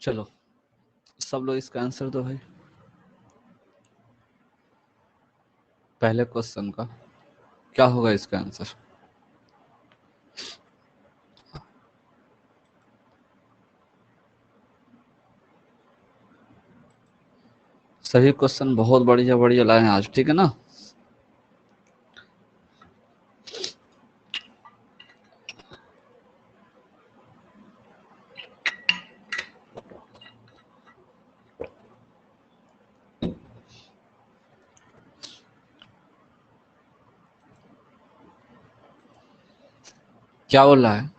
चलो सब लोग इसका आंसर दो भाई। पहले क्वेश्चन का क्या होगा इसका आंसर? सभी क्वेश्चन बहुत बढ़िया बढ़िया लाए हैं आज, ठीक है ना। क्या बोल रहा है?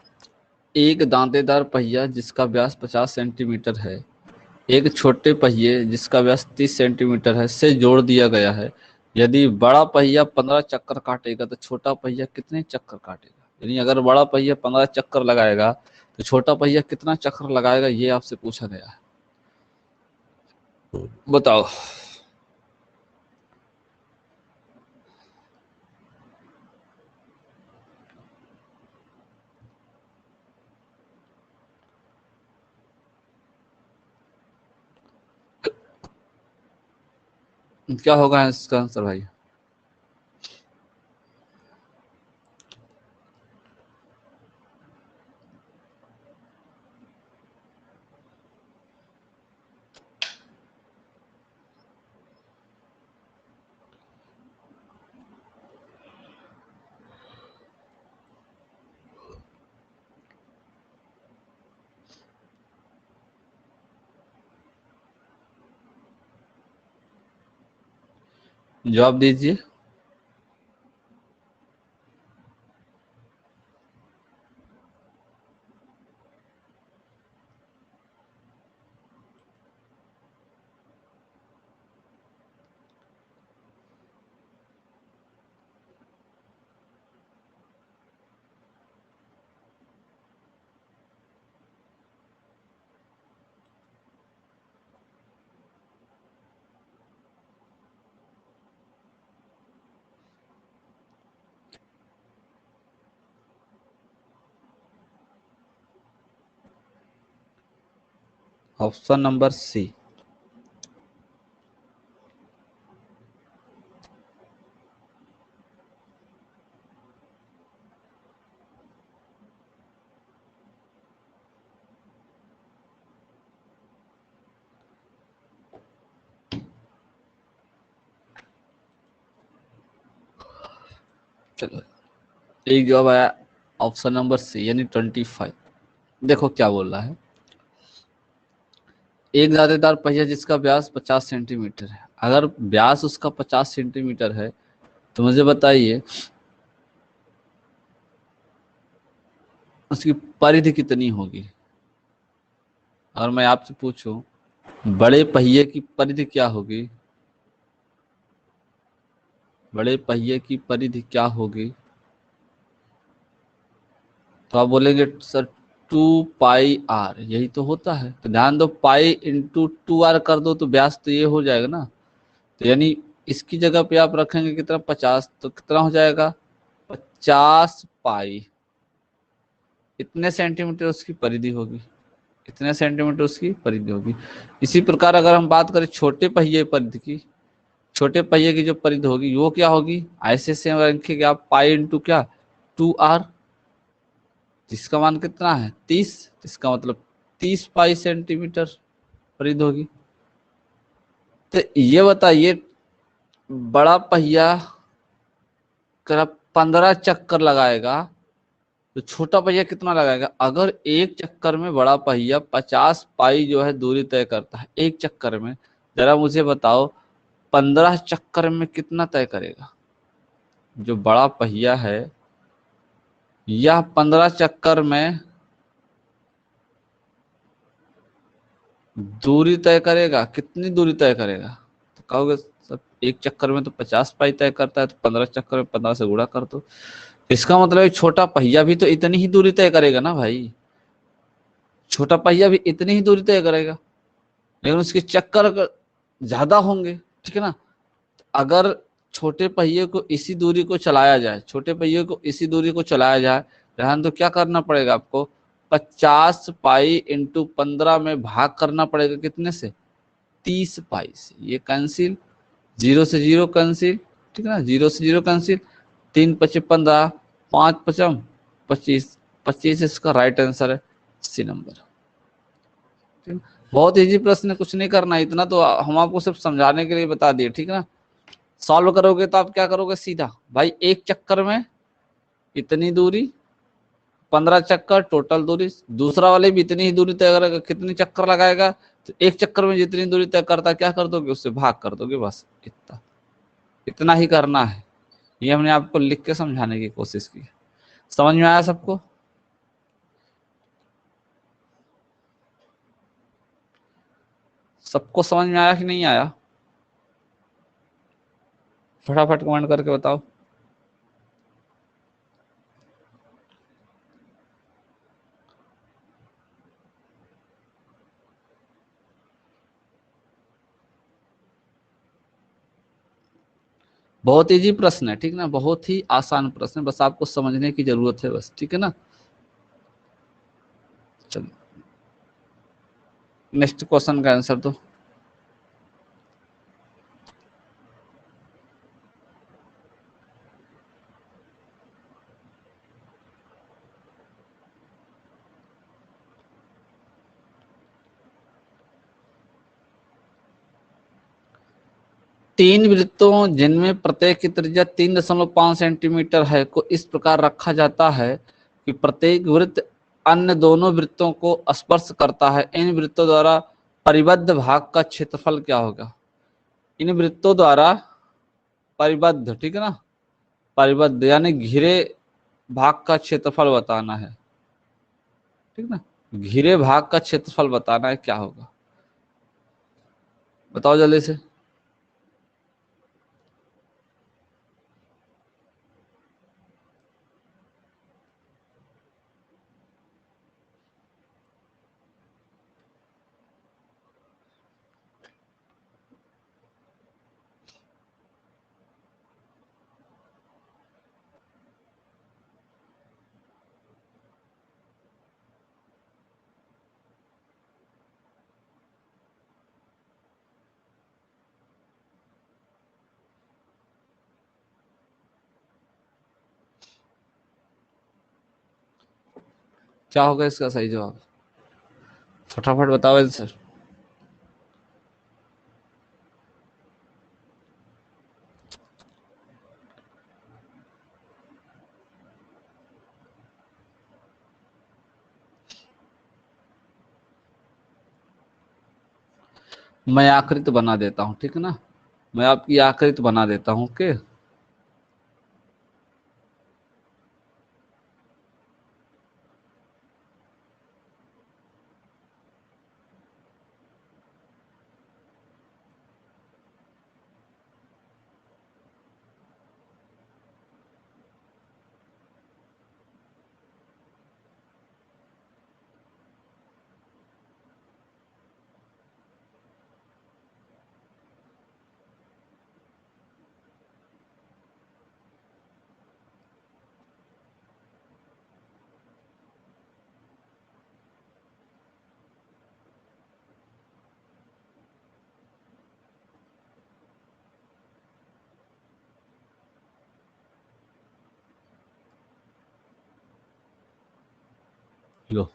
एक दांतेदार पहिया जिसका व्यास 50 सेंटीमीटर है एक छोटे पहिए जिसका व्यास 30 सेंटीमीटर है से जोड़ दिया गया है। यदि बड़ा पहिया 15 चक्कर काटेगा तो छोटा पहिया कितने चक्कर काटेगा? यानी अगर बड़ा पहिया 15 चक्कर लगाएगा तो छोटा पहिया कितना चक्कर लगाएगा, ये आपसे पूछा गया है। बताओ। क्या होगा इसका आंसर भाई? जवाब दीजिए। Option number C. चलो एक जवाब आया ऑप्शन नंबर सी यानी 25। देखो क्या बोल रहा है। एक दांतेदार पहिया जिसका व्यास 50 सेंटीमीटर है। अगर व्यास उसका 50 सेंटीमीटर है तो मुझे बताइए उसकी परिधि कितनी होगी। और मैं आपसे पूछूं बड़े पहिए की परिधि क्या होगी? बड़े पहिए की परिधि क्या होगी? तो आप बोलेंगे सर 2 पाई आर, यही तो होता है। तो ध्यान दो, पाई इंटू 2 आर कर दो तो व्यास तो ये हो जाएगा ना। तो यानी इसकी जगह पे आप रखेंगे कितना, 50, तो कितना हो जाएगा 50 पाई। इतने सेंटीमीटर उसकी परिधि होगी। इतने सेंटीमीटर उसकी परिधि होगी। इसी प्रकार अगर हम बात करें छोटे पहिए परिधि की, छोटे पहिए की जो परिधि होगी वो क्या होगी, ऐसे से रखेंगे आप पाई इंटू क्या 2 आर, जिसका मान कितना है 30, इसका मतलब 30 पाई सेंटीमीटर परिधि होगी। तो ये बताइए बड़ा पहिया अगर 15 चक्कर लगाएगा तो छोटा पहिया कितना लगाएगा? अगर एक चक्कर में बड़ा पहिया 50 पाई जो है दूरी तय करता है एक चक्कर में, जरा मुझे बताओ 15 चक्कर में कितना तय करेगा? जो बड़ा पहिया है यह 15 चक्कर में दूरी तय करेगा। कितनी दूरी तय करेगा? तो कहोगे सब एक चक्कर में तो 50 पाई तय करता है, तो 15 चक्कर में 15 से गुणा कर दो। इसका मतलब एक छोटा पहिया भी तो इतनी ही दूरी तय करेगा ना भाई। छोटा पहिया भी इतनी ही दूरी तय करेगा, लेकिन उसके चक्कर ज्यादा होंगे, ठीक है ना। अगर छोटे पहिए को इसी दूरी को चलाया जाए, छोटे पहिए को इसी दूरी को चलाया जाए, ध्यान तो क्या करना पड़ेगा आपको, 50 पाई इंटू 15 में भाग करना पड़ेगा कितने से, 30 पाई से। ये कैंसिल, 0 से 0 कैंसिल, ठीक है ना, 0 से 0 कैंसिल, 3 पचे 15, 5 पचम 25, 25 इसका राइट आंसर है, सी नंबर। बहुत इजी प्रश्न है, कुछ नहीं करना है, इतना तो हम आपको सिर्फ समझाने के लिए बता दिए, ठीक है ना। सॉल्व करोगे तो आप क्या करोगे, सीधा भाई एक चक्कर में इतनी दूरी, 15 चक्कर टोटल दूरी, दूसरा वाले भी इतनी ही दूरी तय करेगा, कितनी चक्कर लगाएगा, तो एक चक्कर में जितनी दूरी तय करता क्या कर दोगे, उससे भाग कर दोगे, बस इतना, इतना ही करना है। ये हमने आपको लिख के समझाने की कोशिश की। समझ में आया सबको? सबको समझ में आया कि नहीं आया? फटाफट कमेंट करके बताओ। बहुत इजी प्रश्न है, ठीक ना, बहुत ही आसान प्रश्न है, बस आपको समझने की जरूरत है बस, ठीक है ना। चलिए नेक्स्ट क्वेश्चन का आंसर दो। तीन वृत्तों जिनमें प्रत्येक की त्रिज्या 3.5 सेंटीमीटर है को इस प्रकार रखा जाता है कि प्रत्येक वृत्त अन्य दोनों वृत्तों को स्पर्श करता है। इन वृत्तों द्वारा परिबद्ध भाग का क्षेत्रफल क्या होगा? इन वृत्तों द्वारा परिबद्ध, ठीक है ना, परिबद्ध यानी घिरे भाग का क्षेत्रफल बताना है, ठीक ना, घिरे भाग का क्षेत्रफल बताना है, क्या होगा बताओ जल्दी से। क्या होगा इसका सही जवाब, फटाफट बताओ आंसर। मैं आकृति बना देता हूँ, ठीक है ना, मैं आपकी आकृति बना देता हूँ, ओके। लो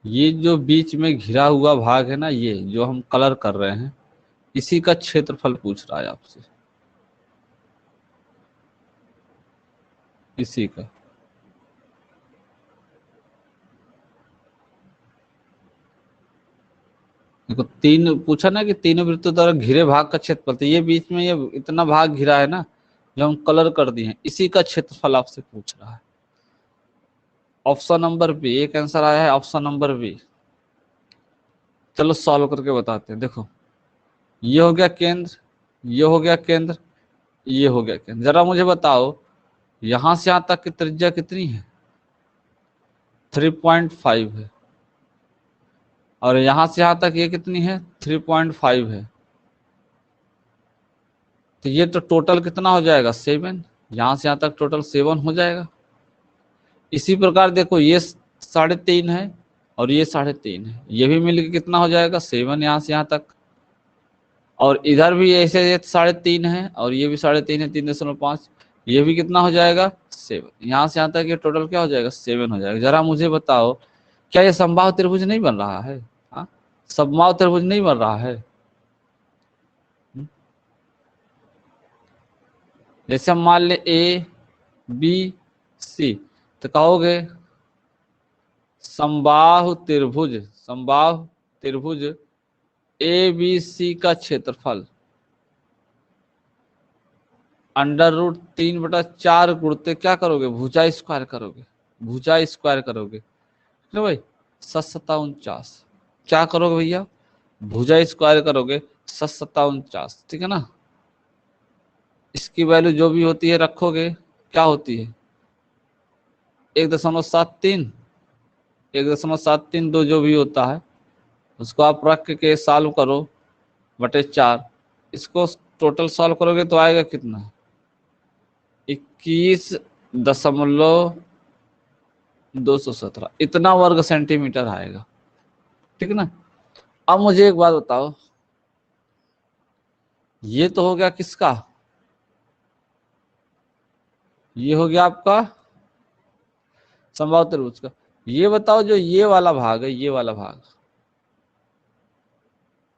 ये जो बीच में घिरा हुआ भाग है ना, ये जो हम कलर कर रहे हैं, इसी का क्षेत्रफल पूछ रहा है आपसे, इसी का। देखो तीन पूछा ना कि तीनों वृत्तों द्वारा घिरे भाग का क्षेत्रफल, तो ये बीच में ये इतना भाग घिरा है ना, जो हम कलर कर दिए हैं, इसी का क्षेत्रफल आपसे पूछ रहा है। ऑप्शन नंबर बी एक आंसर आया है, ऑप्शन नंबर बी। चलो सॉल्व करके बताते हैं। देखो ये हो गया केंद्र, ये हो गया केंद्र, ये हो गया केंद्र। जरा मुझे बताओ यहां से यहां तक की त्रिज्या कितनी है? 3.5 है। और यहां से यहां तक ये कितनी है 3.5 है, तो ये तो टोटल कितना हो जाएगा 7, यहां से यहां तक टोटल 7 हो जाएगा। इसी प्रकार देखो ये 3.5 है और ये 3.5 है, ये भी मिलके कितना हो जाएगा 7 यहां से यहां तक। और इधर भी ऐसे 3.5 है और ये भी 3.5 है 3.5, ये भी कितना हो जाएगा 7, यहाँ से यहाँ तक ये टोटल क्या हो जाएगा 7 हो जाएगा। जरा मुझे बताओ क्या ये समबाहु त्रिभुज नहीं बन रहा है? हाँ, समबाहु त्रिभुज नहीं बन रहा है? जैसे हम मान ले ए बी सी, तो कहोगे समबाहु त्रिभुज, समबाहु त्रिभुज ए बी सी का क्षेत्रफल √3/4 गुणते क्या करोगे भुजा स्क्वायर करोगे, भुजा स्क्वायर करोगे ना भाई 7×7 = 49। क्या करोगे भैया भुजा स्क्वायर करोगे 7×7 = 49, ठीक है ना। इसकी वैल्यू जो भी होती है रखोगे, क्या होती है 1.73, 1.732 जो भी होता है उसको आप रख के सॉल्व करो बटे 4, इसको टोटल सॉल्व करोगे तो आएगा कितना 21.217, इतना वर्ग सेंटीमीटर आएगा, ठीक है ना। अब मुझे एक बात बताओ, ये तो हो गया किसका, ये हो गया आपका समबाहु त्रिभुज का। ये बताओ जो ये वाला भाग है, ये वाला भाग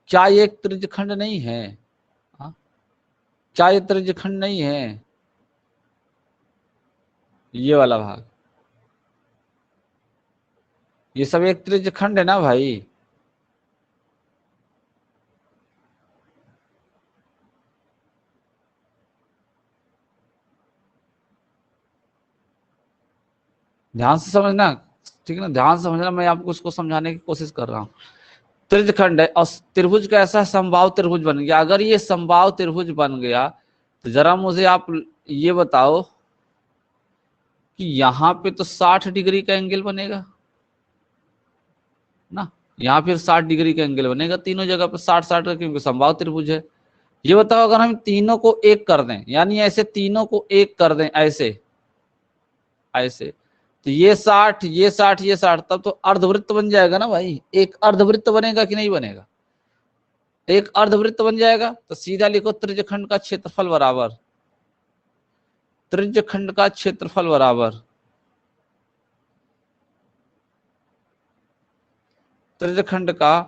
क्या ये एक त्रिज्यखंड नहीं है? हा? क्या ये त्रिज्यखंड नहीं है ये वाला भाग? ये सब एक त्रिज्यखंड है ना भाई। ध्यान से समझना, ठीक है ना, ध्यान से समझना, मैं आपको उसको समझाने की कोशिश कर रहा हूँ। त्रिज्यखंड है और त्रिभुज का ऐसा समबाहु त्रिभुज बन गया। अगर ये समबाहु त्रिभुज बन गया तो जरा मुझे आप ये बताओ कि यहाँ पे तो 60 डिग्री का एंगल बनेगा ना, यहाँ फिर 60 डिग्री का एंगल बनेगा तीनों जगह पे 60-60 का, क्योंकि समबाहु त्रिभुज है। ये बताओ अगर हम तीनों को एक कर दें, यानी ऐसे तीनों को एक कर दें ऐसे ऐसे, तो ये 60 ये 60 ये 60, तब तो अर्धवृत्त बन जाएगा ना भाई। एक अर्धवृत्त बनेगा कि नहीं बनेगा? एक अर्धवृत्त बन जाएगा। तो सीधा लिखो त्रिज्यखंड का क्षेत्रफल बराबर, त्रिज्यखंड का क्षेत्रफल बराबर त्रिज्यखंड का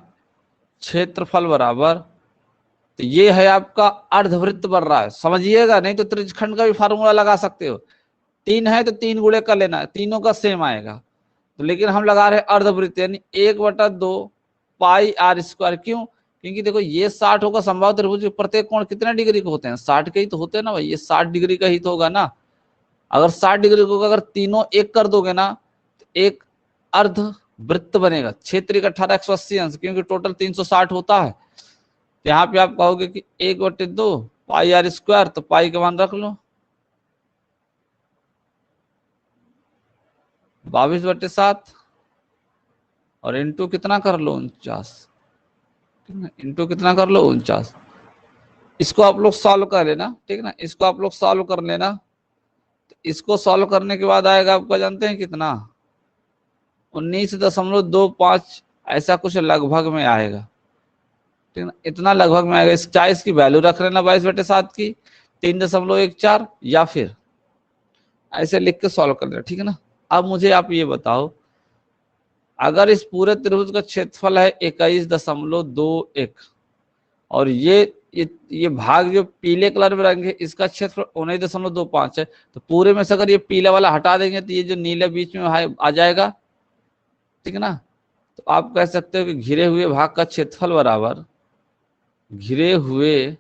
क्षेत्रफल बराबर, तो ये है आपका अर्धवृत्त बन रहा है, समझिएगा, नहीं तो त्रिज्यखंड का भी फार्मूला लगा सकते हो। 3 है तो 3 गुणे कर लेना है, तीनों का सेम आएगा। तो लेकिन हम लगा रहे हैं अर्धवृत्त, यानी 1/2 πr²। क्यों? क्योंकि देखो ये 60 होगा समबाहु त्रिभुज के प्रत्येक कोण कितने डिग्री के होते हैं 60 के ही तो होते हैं ना भाई, ये 60 डिग्री का ही तो होगा ना। अगर 60 डिग्री को अगर तीनों एक कर दोगे ना तो एक अर्ध वृत्त बनेगा, क्षेत्र 18 180 अंश, क्योंकि टोटल 360 होता है। तो यहाँ पे आप कहोगे कि 1/2 πr², तो पाई के मान रख लो 22/7 और इंटू कितना कर लो 49, ठीक है, इंटू कितना कर लो 49। इसको आप लोग सॉल्व कर लेना, ठीक है ना, इसको आप लोग सॉल्व कर लेना। तो इसको सॉल्व करने के बाद आएगा आपका जानते हैं कितना 19.25 ऐसा कुछ लगभग में आएगा, ठीक है ना, इतना लगभग में आएगा। इस 40 की वैल्यू रख लेना 22/7 की 3.14, या फिर ऐसे लिख के सॉल्व कर लेना, ठीक है ना। अब मुझे आप ये बताओ, अगर इस पूरे त्रिभुज का क्षेत्रफल है 21.21 और ये भाग जो पीले कलर में रंग है इसका क्षेत्रफल 19.25 है, तो पूरे में से अगर ये पीला वाला हटा देंगे तो ये जो नीला बीच में आ जाएगा, ठीक है ना। तो आप कह सकते हो कि घिरे हुए भाग का क्षेत्रफल बराबर घिरे हुए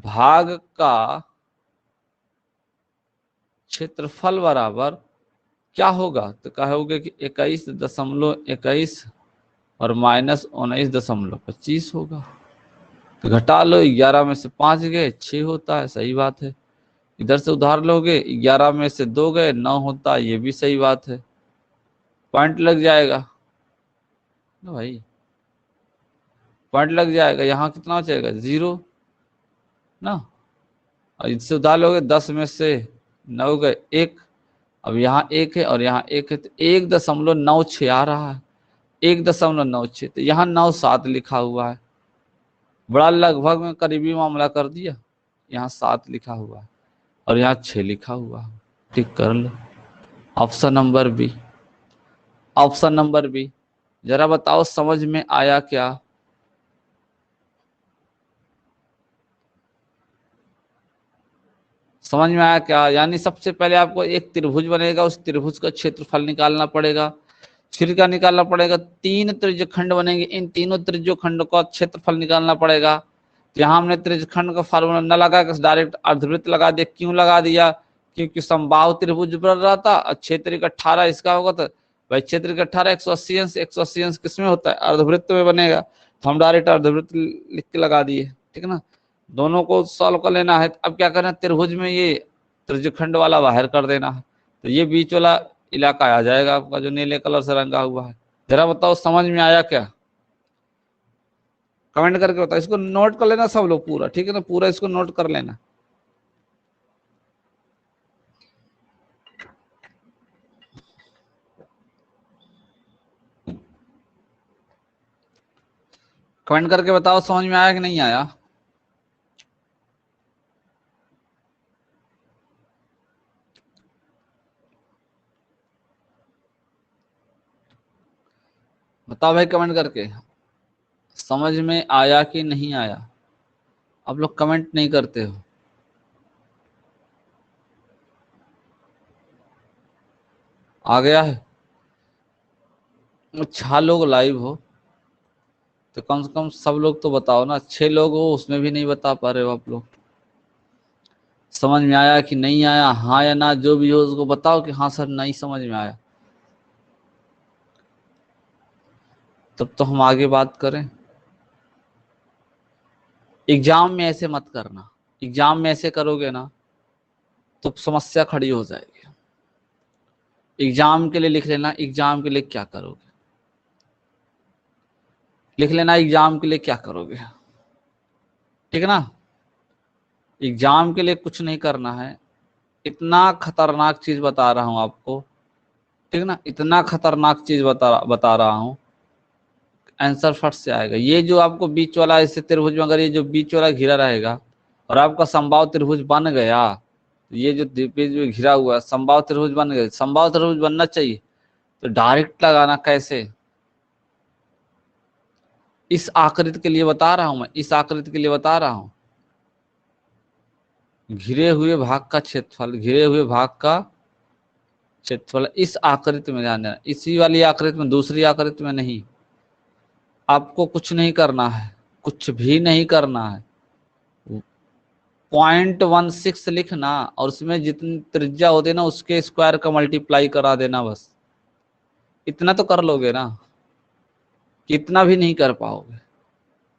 भाग का क्षेत्रफल बराबर क्या होगा, तो कहोगे कि 21.21 और -19.25 होगा। तो घटा लो, 11 में से 5 गए 6 होता है, सही बात है। इधर से उधार लोगे 11 में से 2 गए 9 होता है, ये भी सही बात है, पॉइंट लग जाएगा ना भाई। पॉइंट लग जाएगा, यहाँ कितना हो जाएगा 0 ना, और इससे उधार लोगे 10 में से 9 गए 1, अब यहाँ 1 है और यहाँ 1 है, तो 1.96 आ रहा है, 1.96, तो यहाँ 97 लिखा हुआ है, बड़ा लगभग में करीबी मामला कर दिया, यहाँ 7 लिखा हुआ है और यहाँ 6 लिखा हुआ है, टिक कर लो। Option number B, option number B. जरा बताओ समझ में आया क्या? समझ में आया क्या? यानी सबसे पहले आपको एक त्रिभुज बनेगा, उस त्रिभुज का क्षेत्रफल निकालना पड़ेगा, फिर क्या निकालना पड़ेगा, 3 त्रिज्यखंड बनेंगे, इन तीनों त्रिज्यखंड का क्षेत्रफल निकालना पड़ेगा। तो यहाँ हमने त्रिज्यखंड का फार्मूला न लगा कर डायरेक्ट अर्धवृत्त लगा दिया। क्यों लगा दिया? क्योंकि समबाहु त्रिभुज बन रहा था, क्षेत्र का 18 इसका होगा, तो भाई क्षेत्र का 18 180 अंश, 180 अंश किसमें होता है? अर्धवृत्त में बनेगा, तो हम डायरेक्ट अर्धवृत्त लिख के लगा दिए, ठीक है ना। दोनों को सॉल्व कर लेना है। अब क्या करना है, त्रिभुज में ये त्रिज्यखंड वाला बाहर कर देना है, तो ये बीच वाला इलाका आ जाएगा आपका जो नीले कलर से रंगा हुआ है। जरा बताओ समझ में आया क्या? कमेंट करके बताओ, इसको नोट कर लेना सब लोग पूरा, ठीक है ना, पूरा इसको नोट कर लेना। कमेंट करके बताओ समझ में आया कि नहीं आया। बताओ भाई कमेंट करके, समझ में आया कि नहीं आया। आप लोग कमेंट नहीं करते हो। आ गया है? 6 लोग लाइव हो तो कम से कम सब लोग तो बताओ ना, 6 लोग हो उसमें भी नहीं बता पा रहे हो आप लोग। समझ में आया कि नहीं आया, हाँ या ना जो भी हो उसको बताओ कि हाँ सर नहीं समझ में आया, तब तो हम आगे बात करें। एग्जाम में ऐसे मत करना, एग्जाम में ऐसे करोगे ना तो समस्या खड़ी हो जाएगी। एग्जाम के लिए लिख लेना, एग्जाम के लिए क्या करोगे, लिख लेना एग्जाम के लिए क्या करोगे, ठीक है ना। एग्जाम के लिए कुछ नहीं करना है, इतना खतरनाक चीज बता रहा हूं आपको, ठीक है ना, इतना खतरनाक चीज बता रहा हूं, आंसर फट से आएगा। ये जो आपको बीच वाला ऐसे त्रिभुज में अगर ये जो बीच वाला घिरा रहेगा और आपका समबाहु त्रिभुज बन गया, तो ये जो बीच में घिरा हुआ है समबाहु त्रिभुज बन गया, समबाहु त्रिभुज बनना चाहिए तो डायरेक्ट लगाना कैसे, इस आकृति के लिए बता रहा हूं मैं, इस आकृति के लिए बता रहा हूं। घिरे हुए भाग का क्षेत्रफल, घिरे हुए भाग का क्षेत्रफल इस आकृति में ध्यान देना, इसी वाली आकृति में, दूसरी आकृति में नहीं। आपको कुछ नहीं करना है, कुछ भी नहीं करना है, 0.16 लिखना और उसमें जितनी त्रिज्या होती है ना उसके स्क्वायर का मल्टीप्लाई करा देना, बस इतना तो कर लोगे ना, कितना भी नहीं कर पाओगे।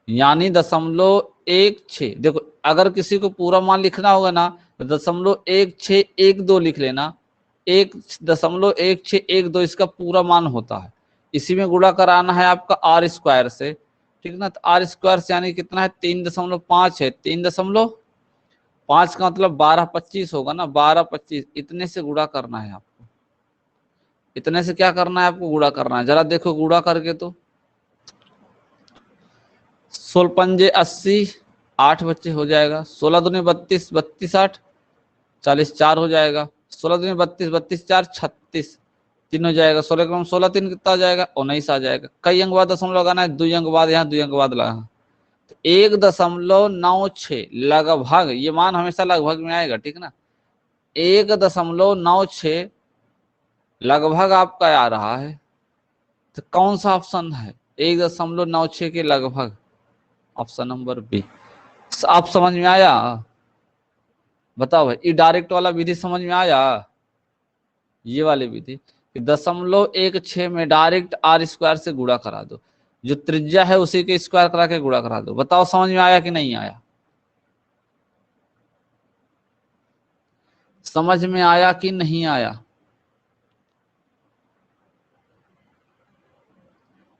यानी 0.16, देखो अगर किसी को पूरा मान लिखना होगा ना तो 0.1612 लिख लेना, 1.1612 इसका पूरा मान होता है, इसी में गुणा कराना है आपका आर स्क्वायर से, ठीक ना। तो आर स्क्वायर से यानी कितना है 3.5 है, 3.5 का मतलब 1225 होगा ना, 1225 इतने से गुणा करना है आपको, इतने से क्या करना है आपको, गुणा करना है। जरा देखो गुणा करके तो 16×5 = 80, 8 बच्चे हो जाएगा, 16 दूनी 32, 32 8 40 4 हो जाएगा, 16 दूनी 32, 32 4 36 3 हो जाएगा, 16 कम 16 3 कितना आ जाएगा 19 आ जाएगा। कई अंक बाद दशमलव लगाना है, 2 अंक बाद यहाँ 2 अंक बाद लगाना, तो 1.96 लगभग, ये मान हमेशा लगभग में आएगा, ठीक ना, 1.96 लगभग आपका आ रहा है, तो कौन सा ऑप्शन है 1.96 के लगभग? Option number B. आप समझ में आया? बताओ भाई, ये डायरेक्ट वाला विधि समझ में आया, ये वाली विधि 0.16 में डायरेक्ट आर स्क्वायर से गुणा करा दो, जो त्रिज्या है उसी के स्क्वायर करा के गुणा करा दो। बताओ समझ में आया कि नहीं आया, समझ में आया कि नहीं आया?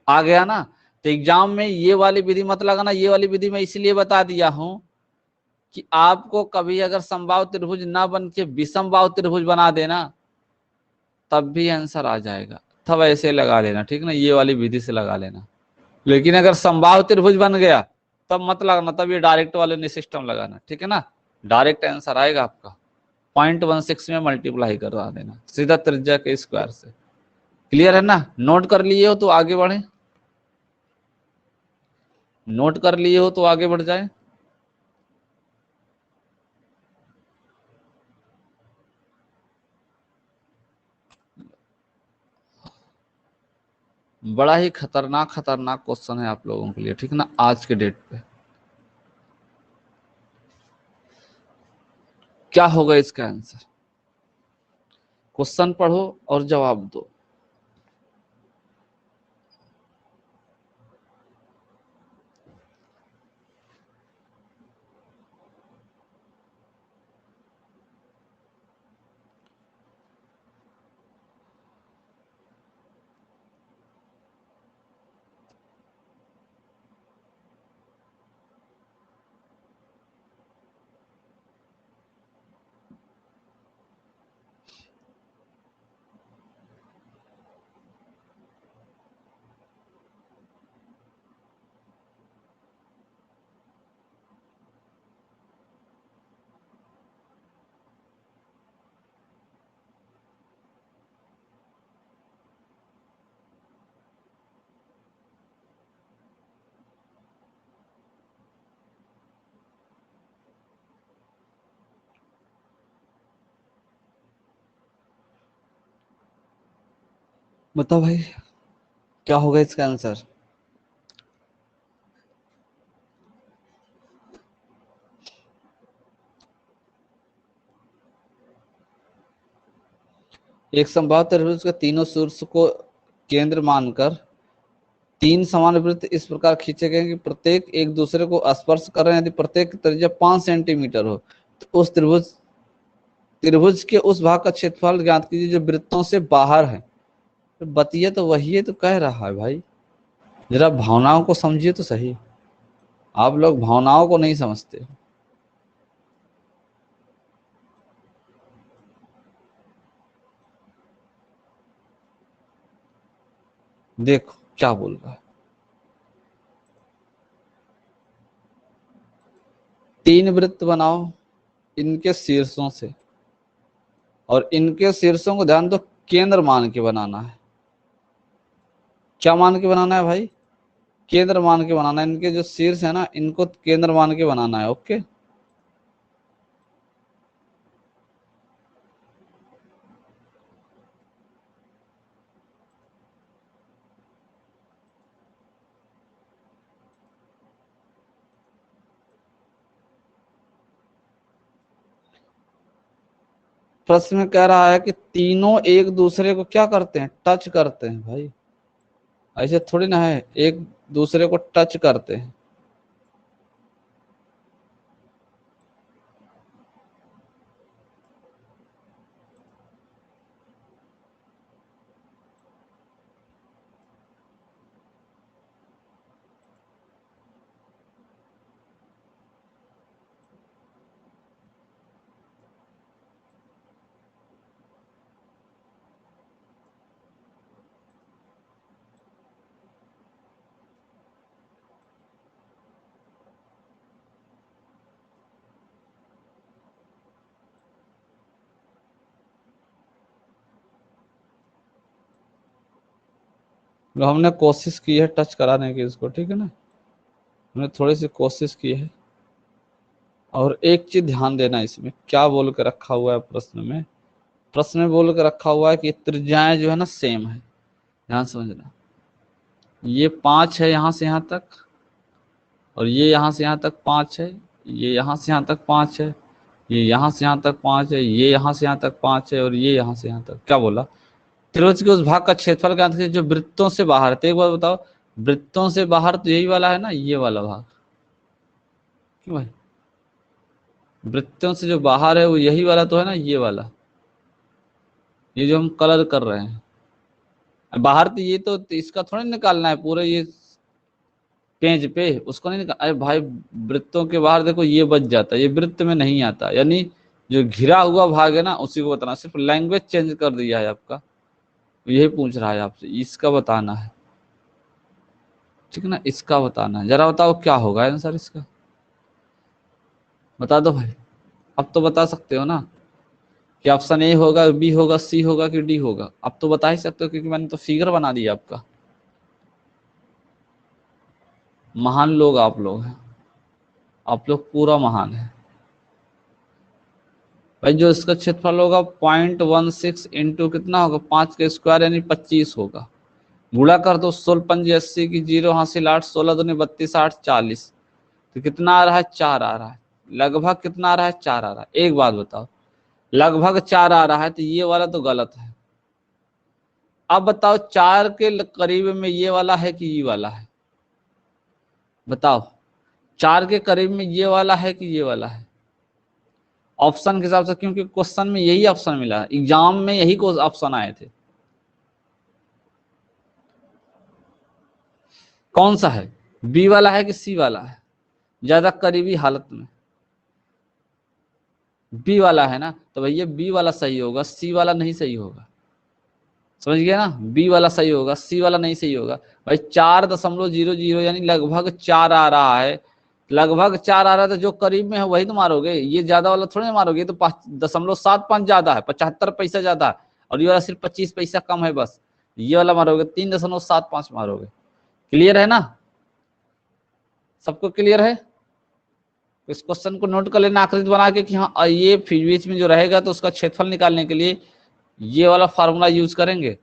आ गया ना। तो एग्जाम में ये वाली विधि मत लगाना। ये वाली विधि मैं इसलिए बता दिया हूं कि आपको कभी अगर समबाहु त्रिभुज ना बन के विषमबाहु त्रिभुज बना देना तब भी आंसर आ जाएगा, तब ऐसे लगा लेना, ठीक ना, ये वाली विधि से लगा लेना। लेकिन अगर समबाहु त्रिभुज बन गया तब मत लगाना, तब ये डायरेक्ट वाले ने सिस्टम लगाना, ठीक है ना। डायरेक्ट आंसर आएगा आपका, 0.16 में मल्टीप्लाई करवा देना सीधा त्रिज्या के स्क्वायर से। क्लियर है ना? नोट कर लिए हो तो आगे बढ़े, नोट कर लिए हो तो आगे बढ़ जाए। बड़ा ही खतरनाक खतरनाक क्वेश्चन है आप लोगों के लिए, ठीक ना, आज के डेट पे। क्या होगा इसका आंसर? क्वेश्चन पढ़ो और जवाब दो। बताओ भाई, क्या होगा इसका आंसर? एक समबाहु त्रिभुज के तीनों शीर्ष को केंद्र मानकर तीन समान वृत्त इस प्रकार खींचे गए कि प्रत्येक एक दूसरे को स्पर्श कर रहे हैं। यदि प्रत्येक त्रिज्या 5 सेंटीमीटर हो तो उस त्रिभुज त्रिभुज के उस भाग का क्षेत्रफल ज्ञात कीजिए जो वृत्तों से बाहर है। तो बतिया तो वही है तो कह रहा है भाई, जरा भावनाओं को समझिए तो सही। आप लोग भावनाओं को नहीं समझते। देखो क्या बोल रहा है। तीन वृत्त बनाओ इनके शीर्षों से, और इनके शीर्षों को ध्यान दो केंद्र मान के बनाना है। क्या मान के बनाना है भाई? केंद्र मान के बनाना है। इनके जो शीर्ष है ना, इनको केंद्र मान के बनाना है। ओके, प्रश्न में कह रहा है कि तीनों एक दूसरे को क्या करते हैं? टच करते हैं भाई। ऐसे थोड़ी ना है, एक दूसरे को टच करते हैं। हमने कोशिश की है टच कराने की इसको, ठीक है ना, हमने थोड़ी सी कोशिश की है। और एक चीज ध्यान देना, इसमें क्या बोल के रखा हुआ है प्रश्न में? प्रश्न में बोल के रखा हुआ है कि त्रिज्याएं जो है ना सेम है। ध्यान समझना, ये 5 है यहाँ से यहाँ तक, और ये यहाँ से यहाँ तक 5 है, ये यहाँ से यहाँ तक 5 है, ये यहाँ से यहाँ तक 5 है, ये यहाँ से यहाँ तक 5 है, और ये यहाँ से यहाँ तक। क्या बोला? त्रिभुज के उस भाग का क्षेत्रफल ज्ञात कीजिए जो वृत्तों से बाहर है। तो एक बार बताओ, वृत्तों से बाहर तो यही वाला है ना, ये वाला भाग। क्यों भाई? वृत्तों से जो बाहर है वो यही वाला तो है ना, ये वाला, ये जो हम कलर कर रहे हैं बाहर। तो ये तो इसका थोड़ा निकालना है पूरा, ये पेज पे उसको नहीं निकाल, अरे भाई वृत्तों के बाहर देखो ये बच जाता है, ये वृत्त में नहीं आता, यानी जो घिरा हुआ भाग है ना उसी को बताना, सिर्फ लैंग्वेज चेंज कर दिया है आपका, यही पूछ रहा है आपसे, इसका बताना है, ठीक है ना, इसका बताना है। जरा बताओ क्या होगा आंसर इसका, बता दो भाई। अब तो बता सकते हो ना कि ऑप्शन ए होगा, बी होगा, सी होगा कि डी होगा, अब तो बता ही सकते हो क्योंकि मैंने तो फिगर बना दिया आपका। महान लोग आप लोग हैं, आप लोग पूरा महान है भाई। जो इसका क्षेत्रफल होगा 0.16 इंटू कितना होगा, 5 का स्क्वायर यानी 25 होगा। गुणा कर दो, 16 5 80 की जीरो हासिल 8, 16 दूनी 32 8 40, तो कितना आ रहा है, 4 आ रहा है। लगभग कितना आ रहा है, 4 आ रहा है। एक बात बताओ, लगभग 4 आ रहा है तो ये वाला तो गलत है। अब बताओ 4 के करीब में ये वाला है कि ये वाला है, बताओ 4 के करीब में ये वाला है कि ये वाला है, ऑप्शन के हिसाब से, क्योंकि क्वेश्चन में यही ऑप्शन मिला, एग्जाम में यही ऑप्शन आए थे। कौन सा है, बी वाला है कि सी वाला है, ज्यादा करीबी हालत में बी वाला है ना, तो भैया बी वाला सही होगा, सी वाला नहीं सही होगा। समझ गया ना, बी वाला सही होगा, सी वाला नहीं सही होगा। भाई 4.00 यानी लगभग 4 आ रहा है, लगभग 4 आ रहा है, तो जो करीब में है वही तो मारोगे, ये ज्यादा वाला थोड़ी ना मारोगे, तो 5.75 ज्यादा है, 75 पैसा ज्यादा है, और ये वाला सिर्फ 25 पैसा कम है बस, ये वाला मारोगे 3.75 मारोगे। क्लियर है ना, सबको क्लियर है। इस क्वेश्चन को नोट कर लेना आकृति बना के कि हाँ ये बीच में जो रहेगा तो उसका क्षेत्रफल निकालने के लिए ये वाला फार्मूला यूज करेंगे,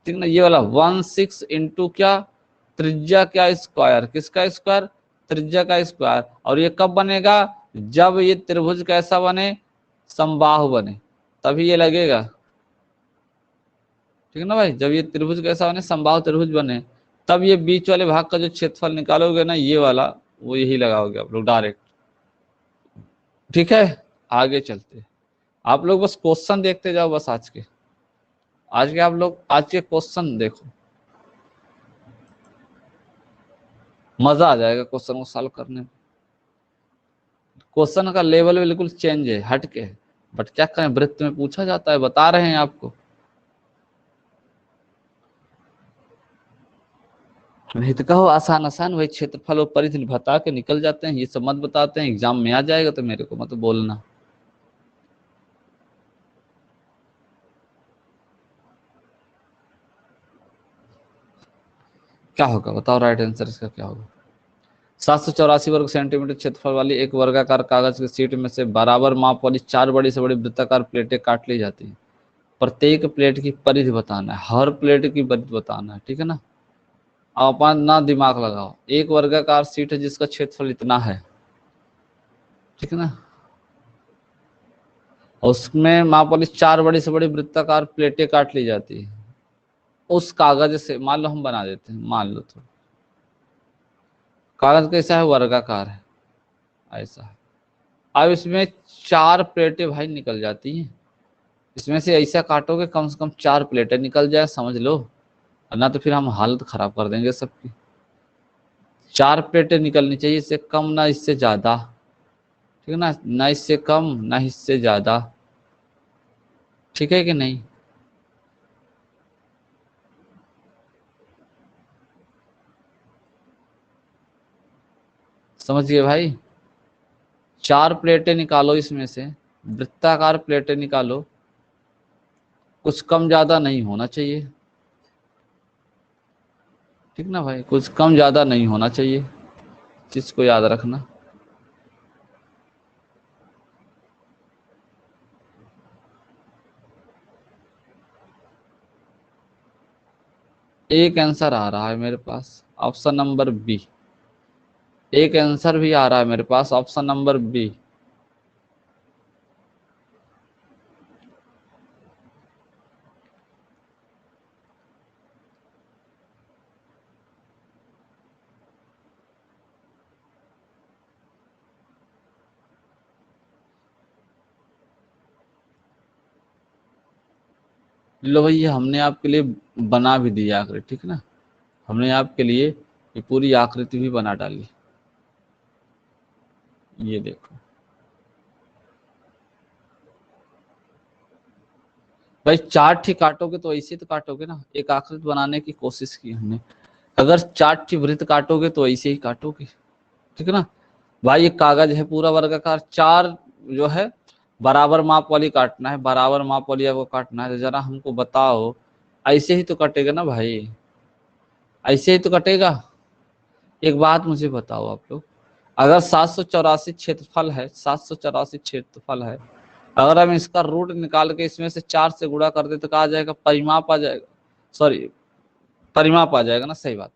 ठीक ना। ये वाला 16 इंटू क्या, त्रिज्या क्या स्क्वायर, किसका स्क्वायर, त्रिज्या का स्क्वायर। और ये कब बनेगा, जब ये त्रिभुज कैसा बने, समबाहु बने, तभी ये लगेगा, ठीक है ना भाई। जब ये त्रिभुज कैसा बने, समबाहु त्रिभुज बने, तब ये बीच वाले भाग का जो क्षेत्रफल निकालोगे ना, ये वाला, वो यही लगाओगे आप लोग डायरेक्ट, ठीक है। आगे चलते, आप लोग बस क्वेश्चन देखते जाओ, बस आज के आप लोग आज के क्वेश्चन देखो, मजा आ जाएगा क्वेश्चन को सॉल्व करने में। क्वेश्चन का लेवल बिल्कुल चेंज है, हटके है, बट क्या करें, वृत्त में पूछा जाता है, बता रहे हैं आपको। नहीं तो कहो आसान आसान, वही क्षेत्रफल और परिधि बता के निकल जाते हैं, ये सब मत बताते हैं, एग्जाम में आ जाएगा तो मेरे को मत बोलना। क्या होगा बताओ, राइट आंसर इसका क्या होगा। 784 वर्ग सेंटीमीटर क्षेत्रफल वाली एक वर्गाकार कागज की शीट में से बराबर माप वाली 4 बड़ी से बड़ी वृत्ताकार प्लेटें काट ली जाती हैं। प्रत्येक प्लेट की परिधि बताना है, हर प्लेट की परिधि बताना है, ठीक है ना। आप अपना ना दिमाग लगाओ, एक वर्गाकार शीट है जिसका क्षेत्रफल इतना है, ठीक है ना, और उसमें माप वाली 4 बड़ी से बड़ी वृत्ताकार प्लेटें काट ली जाती है। उस कागज से, मान लो हम बना देते हैं, मान लो तो कागज कैसा है, वर्गाकार है, ऐसा है। अब इसमें 4 प्लेटें भाई निकल जाती हैं, इसमें से ऐसा काटोगे कम से कम 4 प्लेटें निकल जाए, समझ लो, ना तो फिर हम हालत खराब कर देंगे सबकी। 4 प्लेटें निकलनी चाहिए, इससे कम ना इससे ज्यादा, ठीक है ना, ना इससे कम ना इससे ज्यादा, ठीक है कि नहीं। समझ गए भाई, 4 प्लेटें निकालो, इसमें से वृत्ताकार प्लेटें निकालो, कुछ कम ज्यादा नहीं होना चाहिए, ठीक ना भाई, कुछ कम ज्यादा नहीं होना चाहिए, चीज को याद रखना। एक आंसर आ रहा है मेरे पास, ऑप्शन नंबर बी। एक आंसर भी आ रहा है मेरे पास, ऑप्शन नंबर बी। लो भैया, हमने आपके लिए बना भी दिया आखिर, ठीक है ना, हमने आपके लिए ये पूरी आकृति भी बना डाली। ये देखो भाई, चार ही काटोगे तो ऐसे तो काटोगे ना, एक आकृति बनाने की कोशिश की हमने। अगर चार ही वृत्त काटोगे तो ऐसे ही काटोगे, ठीक है ना भाई। एक कागज है पूरा वर्गाकार, चार जो है बराबर माप वाली काटना है, बराबर माप वाली आपको काटना है। तो जरा हमको बताओ, ऐसे ही तो कटेगा ना भाई, ऐसे ही तो कटेगा। एक बात मुझे बताओ आप लोग, अगर 784 क्षेत्रफल है, 784 क्षेत्रफल है, अगर हम इसका रूट निकाल के इसमें से 4 से गुणा कर दे तो कहा जाएगा परिमाप आ जाएगा, सॉरी परिमाप आ जाएगा ना, सही बात।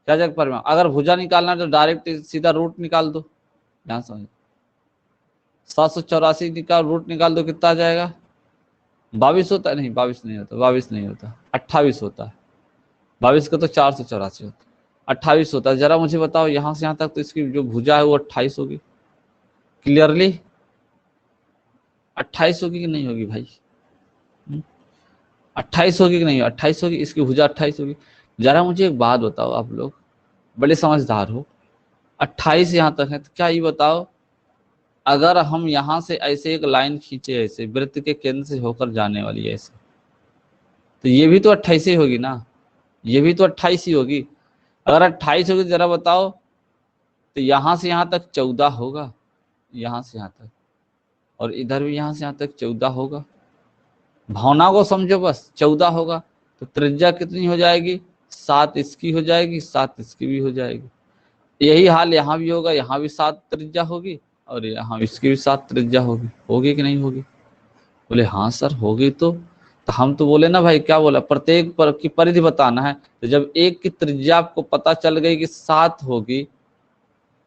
क्या जाएगा परिमाप। अगर भुजा निकालना है तो डायरेक्ट सीधा रूट निकाल दो, ध्यान समझ। 784 का रूट निकाल दो, कितना आ जाएगा, 22 होता है, नहीं 22 नहीं होता, 22 नहीं होता, 28 होता है। 22 का तो 484 होता है, 28 होता है। जरा मुझे बताओ यहां से यहां तक तो इसकी जो भुजा है वो 28 होगी, क्लियरली 28 होगी कि नहीं होगी भाई, 28 होगी कि नहीं, 28 होगी, इसकी भुजा 28 होगी। जरा मुझे एक बात बताओ, आप लोग बड़े समझदार हो, 28 यहां तक है तो क्या ये बताओ, अगर हम यहां से ऐसे एक लाइन खींचे, ऐसे वृत्त के केंद्र से होकर जाने वाली है ऐसे, तो ये भी तो 28 ही होगी ना, ये भी तो 28 ही होगी। अगर 28 होगी जरा बताओ, तो यहां से यहां तक 14 होगा, यहां से यहां तक, और इधर भी यहां से यहां तक 14 होगा। भावना को समझो बस, 14 होगा तो त्रिज्या कितनी हो जाएगी, 7 इसकी हो जाएगी, 7 इसकी भी हो जाएगी। यही हाल यहाँ भी होगा, यहाँ भी 7 त्रिज्या होगी और यहाँ इसकी भी 7 त्रिज्या होगी। होगी कि नहीं होगी, बोले हाँ सर होगी। तो हम तो बोले ना भाई, क्या बोला, प्रत्येक पर की परिधि बताना है। तो जब एक की त्रिज्या आपको पता चल गई कि 7 होगी,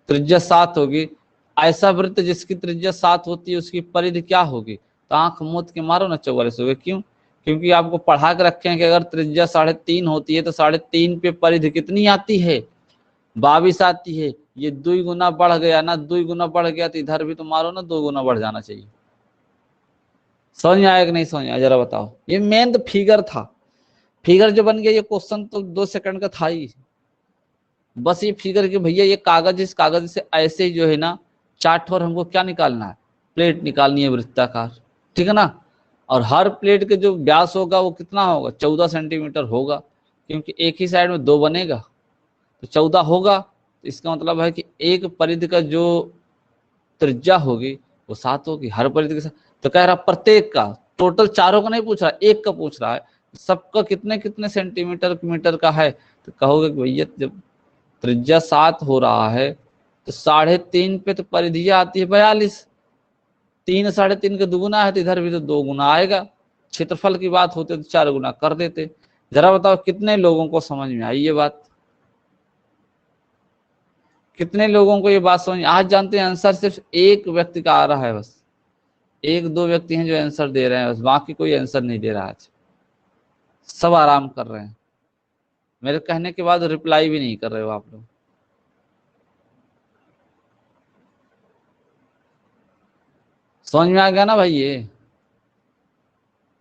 त्रिज्या 7 होगी, ऐसा वृत्त जिसकी त्रिज्या 7 होती है उसकी परिधि क्या होगी, तो आंख मूंद के मारो ना 44 होगी। क्यों, क्योंकि आपको पढ़ा के रखे हैं कि अगर त्रिज्या 3.5 होती है तो 3.5 पे परिधि कितनी आती है, 22 आती है। ये 2 गुना बढ़ गया ना, 2 गुना बढ़ गया तो इधर भी तो मारो ना 2 गुना बढ़ जाना चाहिए। समझ में आया कि नहीं समझ आया, जरा बताओ। ये मेन तो फिगर था, फिगर जो बन गया, ये क्वेश्चन तो 2 सेकंड का था ही। बस ये फिगर के भैया, ये कागज, इस कागज से ऐसे ही जो है ना चार्ट पर हमको क्या निकालना है, प्लेट निकालनी है वृत्ताकार, ठीक है ना। और हर प्लेट के जो व्यास होगा वो कितना होगा, 14 सेंटीमीटर होगा, क्योंकि एक ही साइड में 2 बनेगा तो 14 होगा। तो इसका मतलब है कि एक परिधि का जो त्रिज्या होगी वो 7 होगी, हर परिधि के साथ। तो कह रहा प्रत्येक का, टोटल चारों का नहीं पूछ रहा, एक का पूछ रहा है, सबका कितने कितने सेंटीमीटर मीटर का है। तो कहोगे कि भैया जब त्रिज्या 7 हो रहा है तो 3.5 पे तो परिधिया आती है 42, 3 3.5 का दुगुना है तो इधर भी तो 2 गुना आएगा। क्षेत्रफल की बात होती तो 4 गुना कर देते। जरा बताओ कितने लोगों को समझ में आई ये बात, कितने लोगों को ये बात समझ। आज जानते हैं आंसर सिर्फ एक व्यक्ति का आ रहा है, बस 1-2 व्यक्ति हैं जो आंसर दे रहे हैं, बस बाकी कोई आंसर नहीं दे रहा आज, सब आराम कर रहे हैं। मेरे कहने के बाद रिप्लाई भी नहीं कर रहे हो आप लोग। समझ में आ गया ना भाई। ये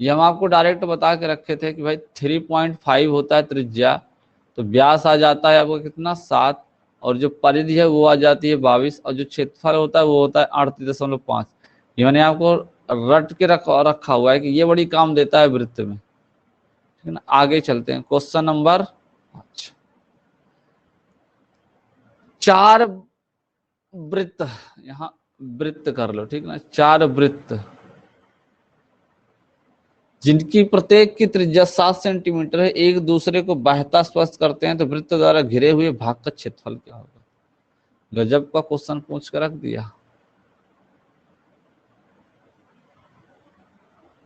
हम आपको डायरेक्ट बता के रखे थे कि भाई 3.5 होता है त्रिज्या, तो व्यास आ जाता है आपको कितना 7, और जो परिधि है वो आ जाती है 22, और जो क्षेत्रफल होता है वो होता है 38.5। ये मैंने आपको रट के रखा हुआ है कि ये बड़ी काम देता है वृत्त में, ठीक है ना। आगे चलते हैं, क्वेश्चन नंबर 5। 4 वृत्त, यहाँ वृत्त कर लो, ठीक ना, 4 वृत्त जिनकी प्रत्येक की त्रिज्या 7 सेंटीमीटर है, एक दूसरे को बहता स्पर्श करते हैं, तो वृत्त द्वारा घिरे हुए भाग का क्षेत्रफल क्या होगा। गजब का क्वेश्चन पूछ कर रख दिया,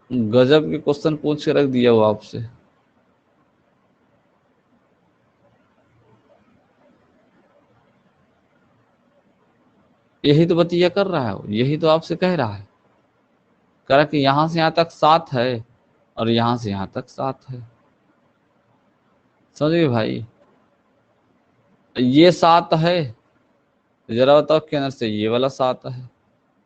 गजब के क्वेश्चन पूछ के रख दिया वो आपसे। यही तो बतिया कर रहा है वो, यही तो आपसे कह रहा है, कह रहा कि यहां से यहां तक 7 है और यहां से यहां तक 7 है। समझिए भाई, ये 7 है, जरा बताओ केंद्र से ये वाला 7 है,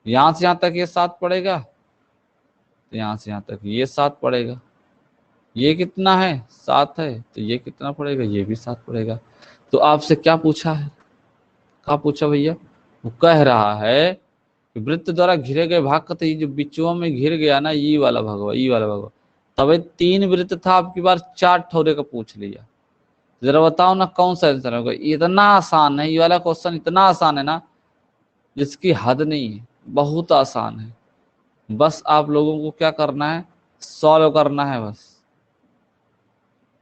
यहां से यहां तक ये 7 पड़ेगा, तो यहां से यहां तक ये 7 पड़ेगा। ये कितना है 7 है, तो ये कितना पड़ेगा, ये भी 7 पड़ेगा। तो आपसे क्या पूछा है, क्या पूछा भैया, वो कह रहा है कि वृत्त द्वारा घिरे गए भाग का, तो ये जो बिचुआ में घिर गया ना, ये वाला भगवा, ये वाला भगवा, तब 3 वृत्त था, आपकी बार 4 ठौरे का पूछ लिया। जरा बताओ ना कौन सा आंसर होगा। इतना आसान है ये वाला क्वेश्चन, इतना आसान है ना जिसकी हद नहीं है, बहुत आसान है। बस आप लोगों को क्या करना है, सॉल्व करना है बस।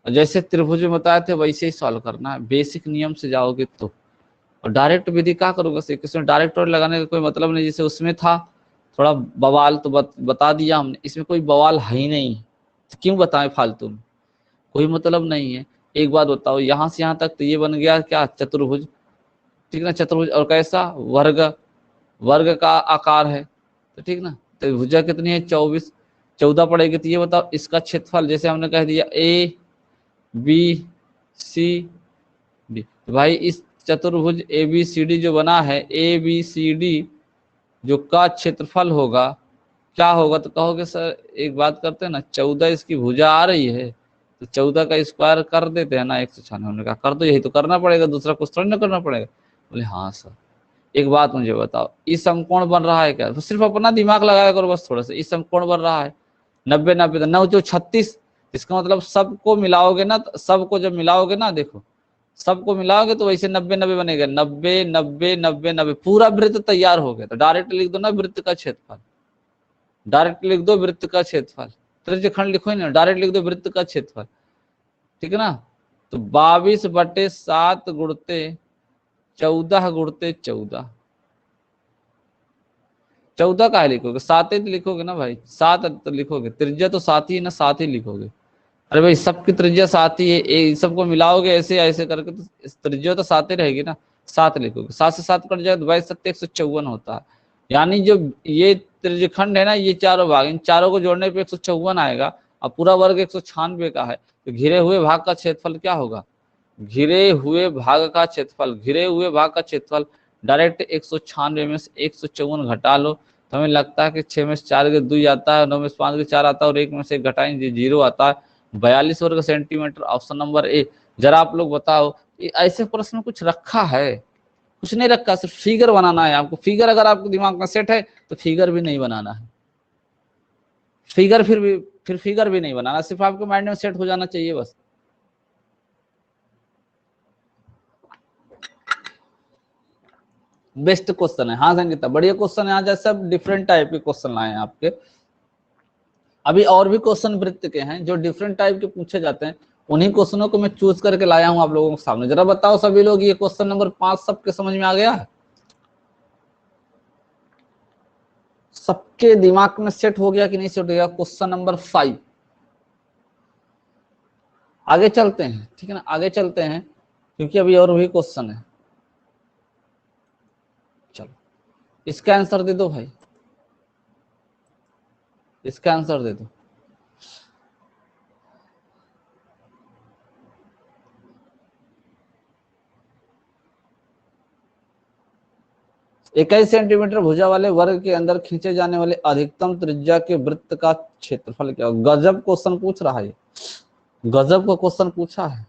जैसे त्रिभुज में बताए थे वैसे ही सॉल्व करना है, बेसिक नियम से जाओगे तो। और डायरेक्ट विधि क्या करोगे, इसमें डायरेक्ट और लगाने का कोई मतलब नहीं। जैसे उसमें था थोड़ा बवाल तो बता दिया हमने, इसमें कोई बवाल है ही नहीं, तो क्यों बताएं फालतू में, कोई मतलब नहीं है। एक बात बताओ, यहाँ से यहाँ तक तो ये बन गया क्या, चतुर्भुज, ठीक ना, चतुर्भुज। और कैसा, वर्ग, वर्ग का आकार है, तो ठीक ना। तो भुजा कितनी है, 24, 14 पड़ेगी। तो ये बताओ इसका क्षेत्रफल, जैसे हमने कह दिया ए बी सी डी, तो भाई इस चतुर्भुज ए बी सी डी जो बना है, ए बी सी डी जो का क्षेत्रफल होगा, क्या होगा। तो कहोगे सर एक बात करते हैं ना, 14 इसकी भुजा आ रही है, तो 14 का स्क्वायर कर देते हैं ना 196। हमने कहा कर दो, यही तो करना पड़ेगा, दूसरा कुछ थोड़ी ना करना पड़ेगा। बोले हाँ सर। एक बात मुझे बताओ, इस समकोण बन रहा है क्या, तो सिर्फ अपना दिमाग लगाया करो बस थोड़ा सा। इस समकोण बन रहा है 90 90, 9 जो 36, इसका मतलब सबको मिलाओगे ना, सबको जब मिलाओगे ना, देखो सबको मिलाओगे तो वैसे 90 90 बनेगा, 90 90 90 90, पूरा वृत्त तैयार हो गया। तो डायरेक्ट लिख दो ना वृत्त का क्षेत्रफल, डायरेक्ट लिख दो वृत्त का क्षेत्रफल, त्रिज्यखंड लिखो ना, डायरेक्ट लिख दो वृत्त का क्षेत्रफल, ठीक है ना। तो 22/7 गुणते 14 गुणते 14, 14 का है लिखोगे, 7 ही लिखोगे ना भाई, 7 तो लिखोगे, त्रिज्या तो 7 ही है ना, 7 ही लिखोगे। अरे भाई सबकी त्रिज्या 7 ही है, सबको मिलाओगे ऐसे ऐसे करके तो त्रिज्या तो 7 ही रहेगी ना, 7 लिखोगे। 7 से 7 कट जाए तो भाई 7 154 होता है। यानी जो ये त्रिज्यखंड है ना, ये चारों भाग, इन चारों को जोड़ने पे 154 आएगा, और पूरा वर्ग 196 का है। तो घिरे हुए भाग का क्षेत्रफल क्या होगा, घिरे हुए भाग का क्षेत्रफल, घिरे हुए भाग का क्षेत्रफल डायरेक्ट 196 में से 154 घटा लो, तो हमें लगता है कि 6 में से 4 के 2 आता है, 9 में से 5 के 4 आता है, और 1 में से 1 घटाएंगे 0 आता है, 42 वर्ग सेंटीमीटर। Option number A. जरा आप लोग बताओ, ऐसे प्रश्न में कुछ रखा है, कुछ नहीं रखा, सिर्फ फिगर बनाना है आपको। फिगर अगर आपके दिमाग में सेट है तो फिगर भी नहीं बनाना है, फिगर फिर फिगर भी नहीं बनाना, सिर्फ आपके माइंड में सेट हो जाना चाहिए बस। बेस्ट क्वेश्चन है, हाँ संगीता बढ़िया क्वेश्चन है। आज सब डिफरेंट टाइप के क्वेश्चन लाए हैं आपके। अभी और भी क्वेश्चन वृत्त के हैं जो डिफरेंट टाइप के पूछे जाते हैं, उन्हीं क्वेश्चनों को मैं चूज करके लाया हूं आप लोगों के सामने। जरा बताओ सभी लोग, ये क्वेश्चन नंबर 5 सबके समझ में आ गया, सबके दिमाग में सेट हो गया कि नहीं सेट हो गया। क्वेश्चन नंबर 5, आगे चलते हैं, ठीक है ना, आगे चलते हैं क्योंकि अभी और भी क्वेश्चन है। चलो इसका आंसर दे दो भाई, इसका आंसर दे दो। इक्कीस सेंटीमीटर भुजा वाले वर्ग के अंदर खींचे जाने वाले अधिकतम त्रिज्या के वृत्त का क्षेत्रफल क्या। गजब क्वेश्चन पूछ रहा है, गजब का क्वेश्चन पूछा है।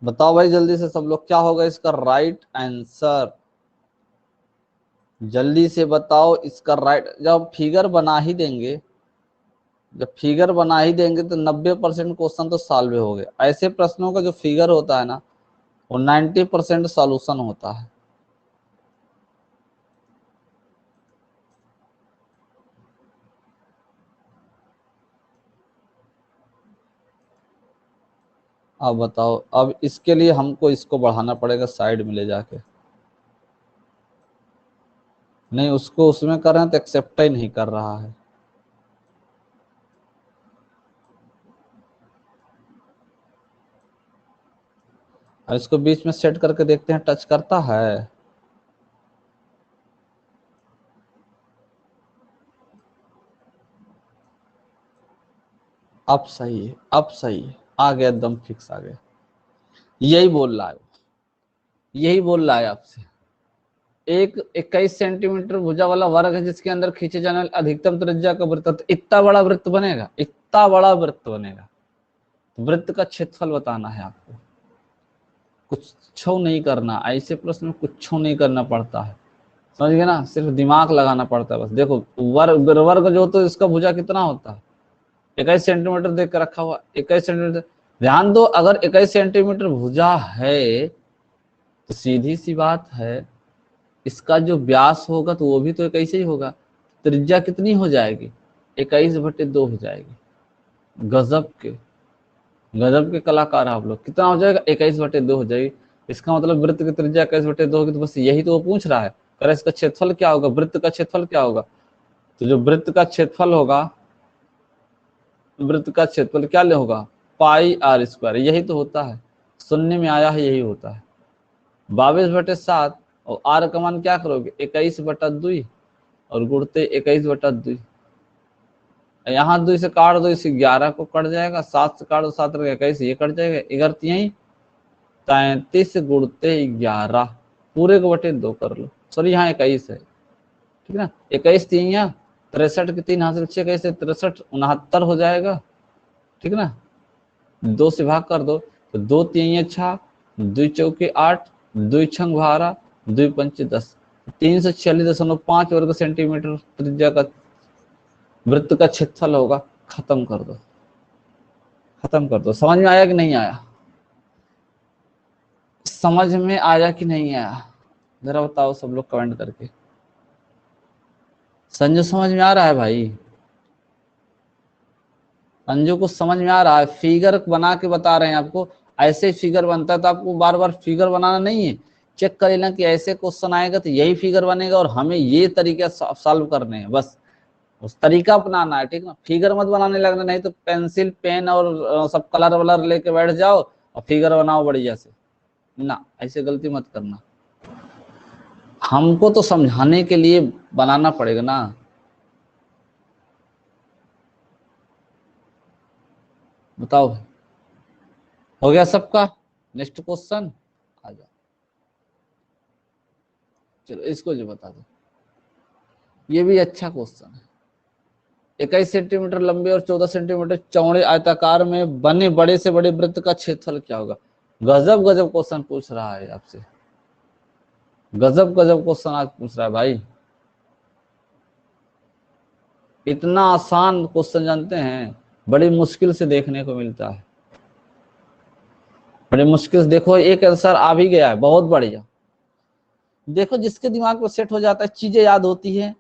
बताओ भाई जल्दी से सब लोग, क्या होगा इसका राइट आंसर, जल्दी से बताओ इसका राइट। जब फिगर बना ही देंगे, जब फिगर बना ही देंगे तो 90% क्वेश्चन तो सॉल्व हो गए। ऐसे प्रश्नों का जो फिगर होता है ना, वो 90% सॉल्यूशन होता है। अब बताओ, अब इसके लिए हमको इसको बढ़ाना पड़ेगा साइड में ले जाके, नहीं उसको उसमें कर रहे हैं तो एक्सेप्ट ही नहीं कर रहा है। और इसको बीच में सेट करके देखते हैं टच करता है। अब सही है, अब सही है, आ गया एकदम फिक्स आ गया। यही बोल रहा है, यही बोल रहा है आपसे। एक 21 सेंटीमीटर भुजा वाला वर्ग है जिसके अंदर खींचे जाने वाले अधिकतम त्रिज्या का वृत्त, इतना बड़ा वृत्त बनेगा, इतना बड़ा वृत्त बनेगा। वृत्त का क्षेत्रफल बताना है आपको, कुछ नहीं करना, ऐसे प्रश्न में कुछ नहीं करना पड़ता है, समझ गए ना, सिर्फ दिमाग लगाना पड़ता है बस। देखो वर्ग वर्ग जो तो इसका भुजा कितना होता है, 21 सेंटीमीटर देख कर रखा हुआ, 21 सेंटीमीटर। ध्यान दो, अगर 21 सेंटीमीटर भुजा है तो सीधी सी बात है इसका जो व्यास होगा तो वो भी तो 21 ही होगा। त्रिज्या कितनी हो जाएगी, 21/2 हो जाएगी। गजब के कलाकार आप लोग। कितना हो जाएगा, 21/2 हो जाएगी। इसका मतलब वृत्त की त्रिज्या 21/2 होगी, तो बस यही तो वो पूछ रहा है। कर इसका क्षेत्रफल क्या होगा, वृत्त का क्षेत्रफल क्या होगा, तो जो वृत्त का क्षेत्रफल होगा, वृत्त का क्षेत्रफल क्या ले होगा, πr²। यही तो होता है, शून्य में आया है, यही होता है 22/7। और आर का मान क्या करोगे, 21/2 और गुणते 21/2। यहाँ 2 से काट दो, इसे 11 को कट जाएगा, 7 से काट दो, 7 21, ये कट जाएगा, 33 गुणते 11 पूरे को बटे 2 कर लो। सॉरी यहाँ 21 है, ठीक है ना, 21 3 63 के 3 हासिल 6 कैसे 63 69 हो जाएगा, ठीक है ना। 2 से भाग कर दो तो 2 3 6, 2 चौके 8, 2 छंग 12, 2 पंचे 10, 346.5 वर्ग सेंटीमीटर त्रिज्या का वृत्त का क्षेत्रफल होगा। खत्म कर दो, खत्म कर दो। समझ में आया कि नहीं आया, समझ में आया कि नहीं आया, जरा बताओ सब लोग कमेंट करके। संजू समझ में आ रहा है भाई, संजू को समझ में आ रहा है, फिगर बना के बता रहे हैं आपको। ऐसे फिगर बनता है तो आपको बार बार फिगर बनाना नहीं है, चेक कर लेना कि ऐसे क्वेश्चन आएगा तो यही फिगर बनेगा और हमें ये तरीके सॉल्व करने हैं, बस उस तरीका अपनाना है, ठीक ना। फिगर मत बनाने लगना, नहीं तो पेंसिल पेन और सब कलर वलर लेके बैठ जाओ और फिगर बनाओ बढ़िया से, ना ऐसे गलती मत करना। हमको तो समझाने के लिए बनाना पड़ेगा ना। बताओ, हो गया सबका, नेक्स्ट क्वेश्चन आ जाओ। चलो इसको जो बता दो, ये भी अच्छा क्वेश्चन है। 21 सेंटीमीटर लंबे और 14 सेंटीमीटर चौड़े आयताकार में बने बड़े से बड़े वृत्त का क्षेत्रफल क्या होगा। गजब गजब क्वेश्चन पूछ रहा है आपसे, गजब गजब क्वेश्चन आज पूछ रहा है भाई। इतना आसान क्वेश्चन जानते हैं बड़ी मुश्किल से देखने को मिलता है, बड़ी मुश्किल से। देखो एक आंसर आ भी गया है, बहुत बढ़िया। देखो जिसके दिमाग में सेट हो जाता है, चीजें याद होती है,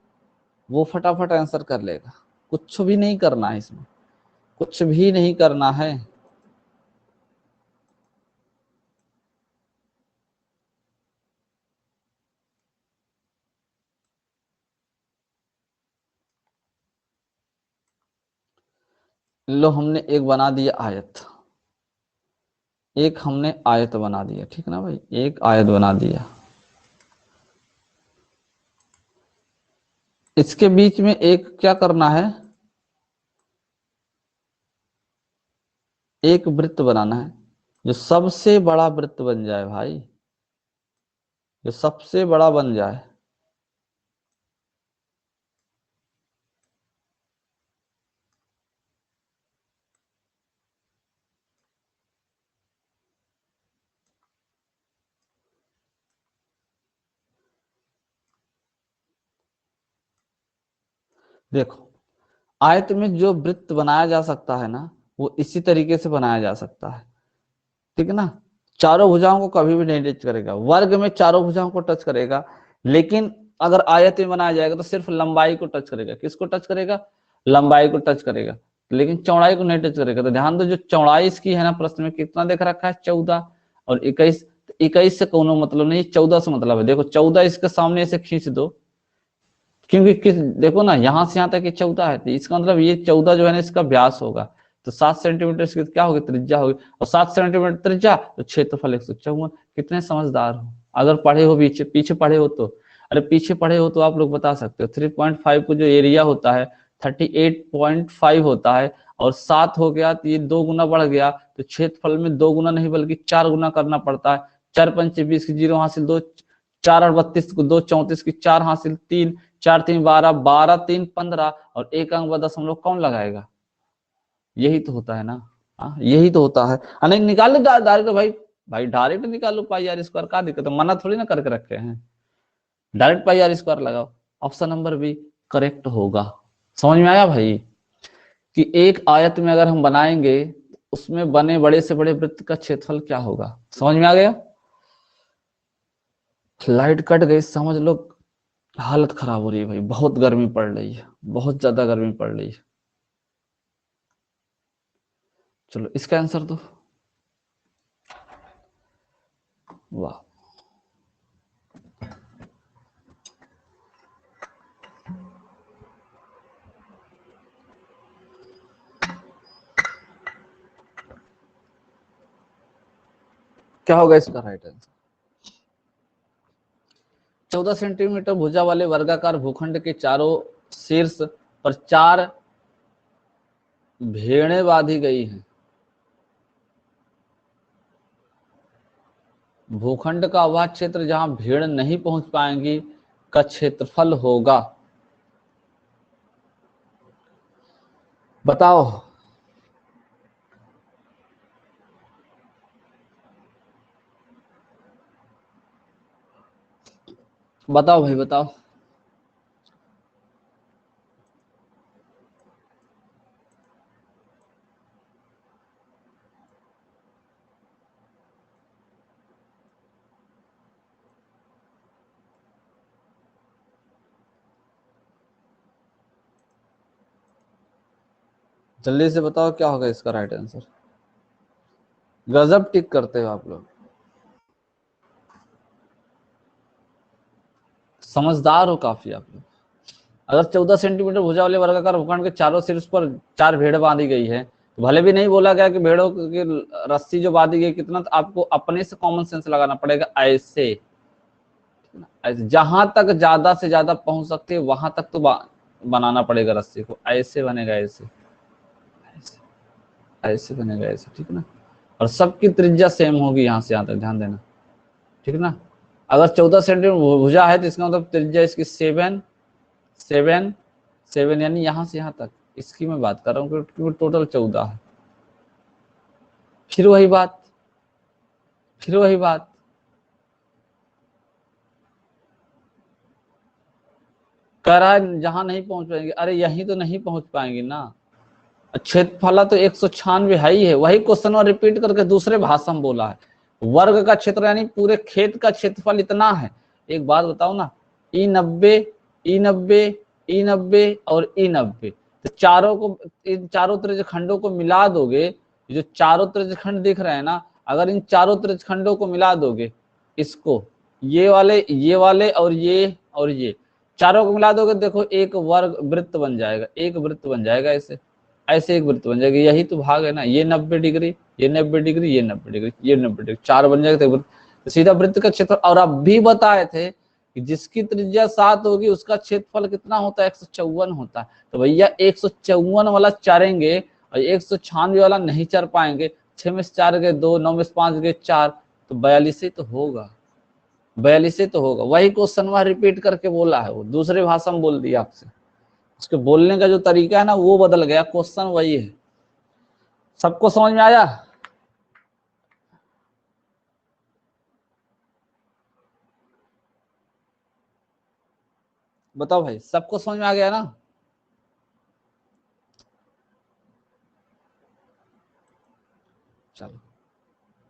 वो फटाफट आंसर कर लेगा। कुछ भी नहीं करना है इसमें, कुछ भी नहीं करना है। लो हमने एक बना दिया आयत, एक हमने आयत बना दिया, ठीक ना भाई, एक आयत बना दिया। इसके बीच में एक क्या करना है, एक वृत्त बनाना है जो सबसे बड़ा वृत्त बन जाए भाई, जो सबसे बड़ा बन जाए। देखो आयत में जो वृत्त बनाया जा सकता है ना, वो इसी तरीके से बनाया जा सकता है, ठीक है ना। चारों भुजाओं को कभी भी नहीं टच करेगा, वर्ग में चारों भुजाओं को टच करेगा, लेकिन अगर आयत में बनाया जाएगा तो सिर्फ लंबाई को टच करेगा। किसको टच करेगा, लंबाई को टच करेगा, लेकिन चौड़ाई को नहीं टच करेगा। तो ध्यान दो, जो चौड़ाई इसकी है ना, प्रश्न में कितना देख रखा है, 14 और 21। 21 से कोनो मतलब नहीं, 14 से मतलब है। देखो 14 इसके सामने से खींच दो, क्योंकि देखो ना, यहाँ से यहाँ तक ये 14 है, तो इसका मतलब ये 14 जो है ना, इसका व्यास होगा। तो 7 सेंटीमीटर इसकी क्या होगी, त्रिज्या होगी, और 7 सेंटीमीटर त्रिज्या तो क्षेत्रफल 154। कितने समझदार हो, अगर पढ़े हो, पीछे पढ़े हो तो। अरे पीछे पढ़े हो तो आप लोग बता सकते हो, 3.5 को जो एरिया होता है 38.5 होता है, और 7 हो गया तो ये 2 गुना बढ़ गया, तो क्षेत्रफल में 2 गुना नहीं बल्कि 4 गुना करना पड़ता है। 4 पंचे 20 की 0 हासिल, 2 4 और 32 को 2 34 की 4 हासिल, 3 4 3 12 12 3 15 और एक अंक बदस हम लोग कौन लगाएगा? यही तो होता है ना। हाँ यही तो होता है। नहीं निकाल लो डायरेक्ट भाई, भाई डायरेक्ट निकालो पाई आर स्क्वायर, का दिक्कत है? मना थोड़ी ना करके रखे हैं, डायरेक्ट पाई आर स्क्वायर लगाओ। ऑप्शन नंबर बी करेक्ट होगा। समझ में आया भाई कि एक आयत में अगर हम बनाएंगे उसमें बने बड़े से बड़े वृत्त का क्षेत्रफल क्या होगा? समझ में आ गया? लाइट कट गई समझ लो, हालत खराब हो रही है भाई, बहुत गर्मी पड़ रही है, बहुत ज्यादा गर्मी पड़ रही है। चलो इसका आंसर दो। वाह, क्या होगा इसका राइट आंसर? 14 सेंटीमीटर भुजा वाले वर्गाकार भूखंड के चारों शीर्ष पर 4 भेड़ें बांधी गई हैं। भूखंड का वह क्षेत्र जहां भेड़ नहीं पहुंच पाएंगी का क्षेत्रफल होगा। बताओ बताओ भाई बताओ। जल्दी से बताओ क्या होगा इसका राइट आंसर। गजब टिक करते हो आप लोग, समझदार हो काफी आप लोग। अगर 14 सेंटीमीटर भुजा वाले वर्गाकार भूखंड के चारों शीर्ष पर 4 भेड़ बांधी गई है, तो भले भी नहीं बोला गया कि भेड़ों की रस्सी जो बांधी गई कितना, तो आपको अपने से कॉमन सेंस लगाना पड़ेगा। ऐसे जहां तक ज्यादा से ज्यादा पहुंच सकते हैं वहां तक तो बनाना पड़ेगा रस्सी को। ऐसे बनेगा, ऐसे ऐसे ऐसे बनेगा, ऐसे, ठीक है ना। और सबकी त्रिज्या सेम होगी यहां से यहां तक, ध्यान देना, ठीक है ना। अगर 14 सेंटीमीटर भुजा है तो इसका मतलब त्रिज्या इसकी 7 7 7 यानी यहां से यहां तक, इसकी मैं बात कर रहा हूँ क्योंकि टोटल 14 है। फिर वही बात, फिर वही बात, कह रहा है जहां नहीं पहुंच पाएंगे, अरे यहीं तो नहीं पहुंच पाएंगे ना। क्षेत्रफल तो 196 है ही है, वही क्वेश्चन और रिपीट करके दूसरे भाषा में बोला है। वर्ग का क्षेत्र यानी पूरे खेत का क्षेत्रफल इतना है। एक बात बताओ ना, ई 90 ई 90 ई 90 और ई 90, तो चारों को, इन चारों त्रिज्यखंडों को मिला दोगे, जो चारों त्रिज्यखंड दिख रहे हैं ना, अगर इन चारों त्रिज्यखंडों को मिला दोगे, इसको, ये वाले और ये चारों को मिला दोगे, देखो एक वर्ग वृत्त बन जाएगा, एक वृत्त बन जाएगा ऐसे, ऐसे एक वृत्त बन जाएगा। यही तो भाग है ना, ये 90 डिग्री, ये 90 डिग्री, ये 90 डिग्री, ये 90 डिग्री, 4 बन जाएगा तो सीधा वृत्त का क्षेत्र। और अब भी बताए थे कि जिसकी त्रिज्या 7 होगी उसका क्षेत्रफल कितना होता है? 154 होता है। तो भैया 154 वाला चारेंगे और 196 वाला नहीं चर पाएंगे। 6 में से 4 गए 2, 9 में से 5 गए 4, तो 42 तो होगा, 42 तो होगा। वही क्वेश्चन वहां रिपीट करके बोला है, वो दूसरे भाषा में बोल दिया आपसे, उसके बोलने का जो तरीका है ना वो बदल गया, क्वेश्चन वही है। सबको समझ में आया? बताओ भाई, सबको समझ में आ गया ना? चलो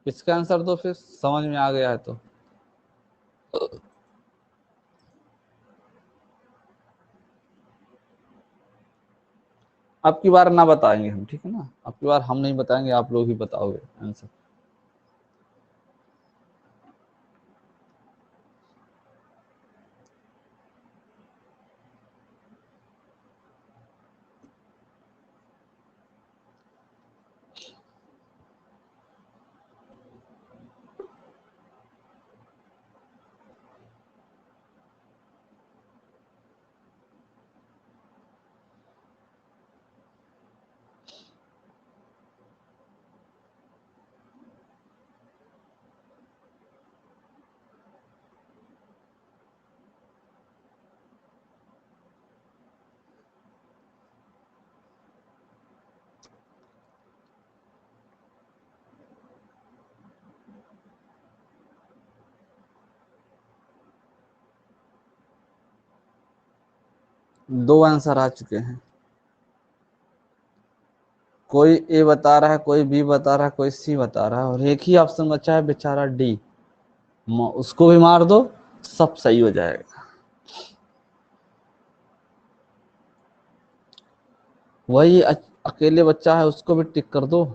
इसका आंसर दो फिर, समझ में आ गया है तो। अब की बार ना बताएंगे हम, ठीक है ना, अब की बार हम नहीं बताएंगे, आप लोग ही बताओगे आंसर। दो आंसर आ चुके हैं। कोई ए बता रहा है, कोई बी बता रहा है, कोई सी बता रहा है, और एक ही ऑप्शन बचा है बेचारा डी। उसको भी मार दो, सब सही हो जाएगा। वही अकेले बच्चा है, उसको भी टिक कर दो,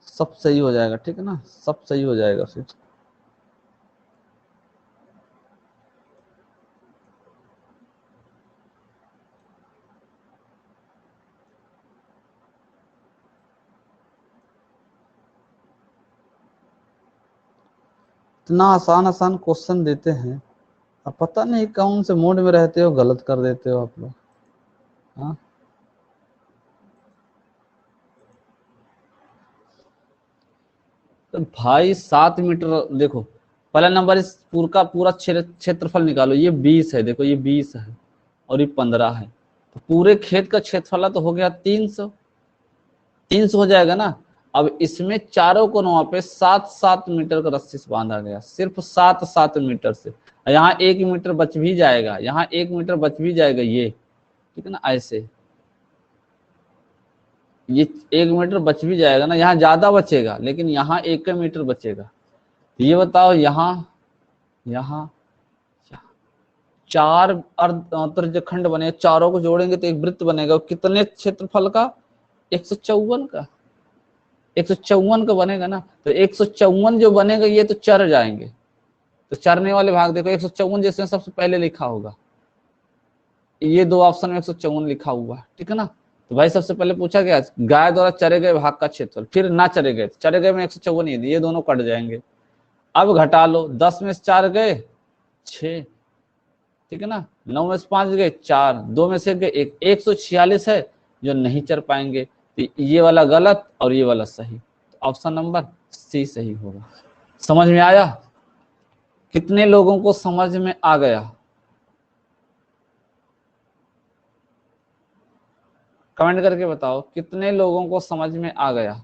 सब सही हो जाएगा। ठीक है ना, सब सही हो जाएगा फिर। इतना आसान आसान क्वेश्चन देते हैं, अब पता नहीं कौन से मूड में रहते हो, गलत कर देते हो आप लोग। हाँ, तो भाई 7 मीटर देखो, पहला नंबर इस पूरा का पूरा क्षेत्रफल निकालो। ये 20 है, देखो ये 20 है और ये 15 है, तो पूरे खेत का क्षेत्रफल तो हो गया 300। 300 हो जाएगा ना। अब इसमें चारों कोनों पे 7-7 मीटर का रस्सी से बांधा गया, सिर्फ 7-7 मीटर से। यहाँ 1 मीटर बच भी जाएगा, यहाँ 1 मीटर बच भी जाएगा, ये ठीक है ना, ऐसे ये 1 मीटर बच भी जाएगा ना, यहाँ ज्यादा बचेगा लेकिन यहाँ 1 मीटर बचेगा। तो ये बताओ, यहाँ यहाँ चार अर्ध खंड बने, चारों को जोड़ेंगे तो एक वृत्त बनेगा। कितने क्षेत्रफल का? 154 का। 154 का बनेगा ना। तो 154 जो बनेगा ये तो चर जाएंगे, तो चरने वाले भाग देखो 154 जैसे सबसे पहले लिखा होगा, ये दो ऑप्शन में 154 लिखा हुआ है। ठीक है ना। तो भाई सबसे पहले पूछा गया गाय द्वारा चरे गए भाग का क्षेत्रफल, फिर ना चरे गए, चरे गए में 154 ही, ये दोनों कट जाएंगे। अब घटा लो, 10 में से 4 गए 6, ठीक है ना, 9 में से 5 गए 4, 2 में से गए 1, 146 है जो नहीं चर पाएंगे। तो ये वाला गलत और ये वाला सही, तो ऑप्शन नंबर सी सही होगा। समझ में आया? कितने लोगों को समझ में आ गया? कमेंट करके बताओ कितने लोगों को समझ में आ गया।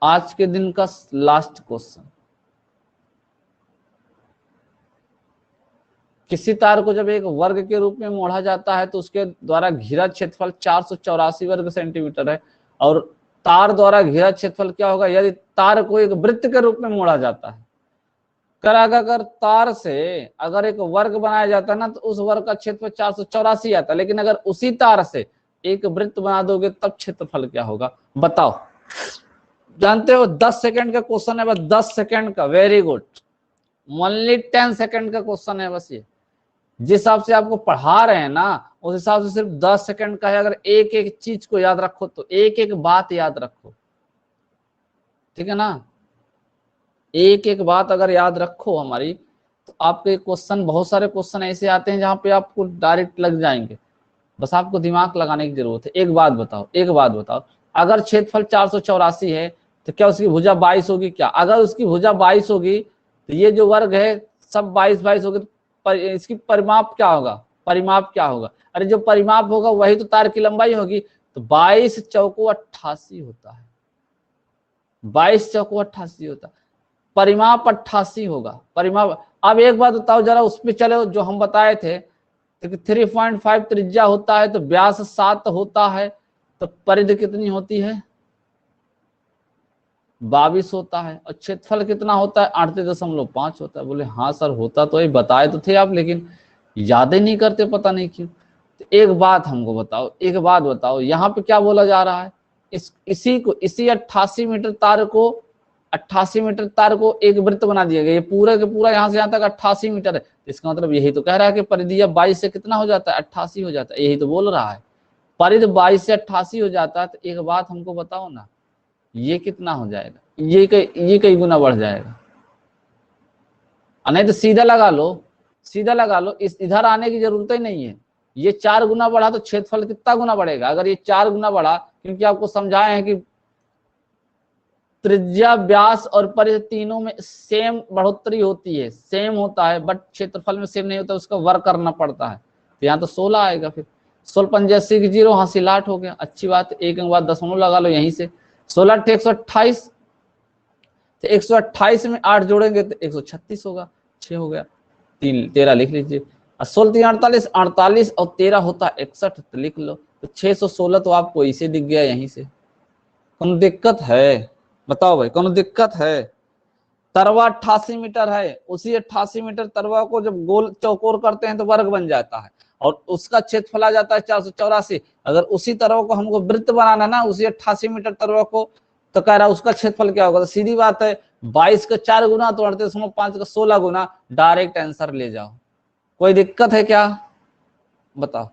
आज के दिन का लास्ट क्वेश्चन, किसी तार को जब एक वर्ग के रूप में मोड़ा जाता है तो उसके द्वारा घिरा क्षेत्रफल 484 वर्ग सेंटीमीटर है, और तार द्वारा घिरा क्षेत्रफल क्या होगा यदि तार को एक वृत्त के रूप में मोड़ा जाता है। अगर तार से अगर एक वर्ग बनाया जाता है ना तो उस वर्ग का क्षेत्रफल 484 आता है, लेकिन अगर उसी तार से एक वृत्त बना दोगे तब क्षेत्रफल क्या होगा बताओ। जानते हो 10 सेकंड का क्वेश्चन है, बस 10 सेकंड का। वेरी गुड, ओनली 10 सेकंड का क्वेश्चन है बस ये। जिस हिसाब से आपको पढ़ा रहे हैं ना उस हिसाब से सिर्फ 10 सेकंड का है। अगर एक एक चीज को याद रखो तो एक एक बात याद रखो, ठीक है ना, एक एक बात अगर याद रखो हमारी, तो आपके क्वेश्चन, बहुत सारे क्वेश्चन ऐसे आते हैं जहां पे आपको डायरेक्ट लग जाएंगे, बस आपको दिमाग लगाने की जरूरत है। एक बात बताओ, एक बात बताओ, अगर क्षेत्रफल 484 है तो क्या उसकी भुजा 22 होगी क्या? अगर उसकी भुजा 22 होगी तो ये जो वर्ग है सब 22-22 होगी, तो इसकी परिमाप क्या होगा? परिमाप क्या होगा? अरे जो परिमाप होगा वही तो तार की लंबाई होगी। तो 22 चौको 88 होता है, 22 चौको 88 होता है, परिमाप 88 होगा परिमाप। अब एक बात बताओ जरा, उस पर चले जो हम बताए थे, तो 3.5 त्रिज्या होता है तो व्यास 7 होता है, तो परिधि कितनी होती है? 22 होता है, और क्षेत्रफल कितना होता है? 38.5 होता है। बोले हाँ सर होता तो ये बताए तो थे आप, लेकिन याद ही नहीं करते, पता नहीं क्यों। तो एक बात हमको बताओ, एक बात बताओ, यहाँ पे क्या बोला जा रहा है? इसी 88 मीटर तार को, 88 मीटर तार को एक वृत्त बना दिया गया, ये पूरा के पूरा यहाँ से यहाँ तक 88 मीटर है। इसका मतलब यही तो कह रहा है कि परिधि 22 से कितना हो जाता है? 88 हो जाता है, यही तो बोल रहा है। परिधि 22 से 88 हो जाता है, तो एक बात हमको बताओ ना, ये कितना हो जाएगा? ये कई गुना बढ़ जाएगा। नहीं तो सीधा लगा लो, सीधा लगा लो, इस इधर आने की जरूरत ही नहीं है। ये 4 गुना बढ़ा तो क्षेत्रफल कितना गुना बढ़ेगा? अगर ये 4 गुना बढ़ा, क्योंकि आपको समझाए हैं कि त्रिज्या, व्यास और परिधि तीनों में सेम बढ़ोतरी होती है, सेम होता है, बट क्षेत्रफल में सेम नहीं होता, उसका वर्क करना पड़ता है। तो यहाँ तो 16 आएगा, फिर 16 की 0 हासिल 8 हो गया, अच्छी बात। एक के बाद दशमलव लगा लो यहीं से, 16 128, तो 128 में 8 जोड़ेंगे तो 136 होगा, 6 हो गया, 13 लिख लीजिए। 16 48, 48 और 13 होता 61, तो लिख लो। तो 616 तो आपको इसे दिख गया यहीं से। कौन दिक्कत है बताओ भाई, कौन दिक्कत है? तरवा 88 मीटर है, उसी 88 मीटर तरवा को जब गोल चौकोर करते हैं तो वर्ग बन जाता है, और उसका क्षेत्रफल आ जाता है 484। अगर उसी तरवा को हमको वृत्त बनाना ना, उसी 88 मीटर तरवा को, तो कह रहा है उसका क्षेत्रफल क्या होगा? तो सीधी बात है, 22 का 4 गुना तो 38.5 का 16 गुना, डायरेक्ट आंसर ले जाओ। कोई दिक्कत है क्या बताओ?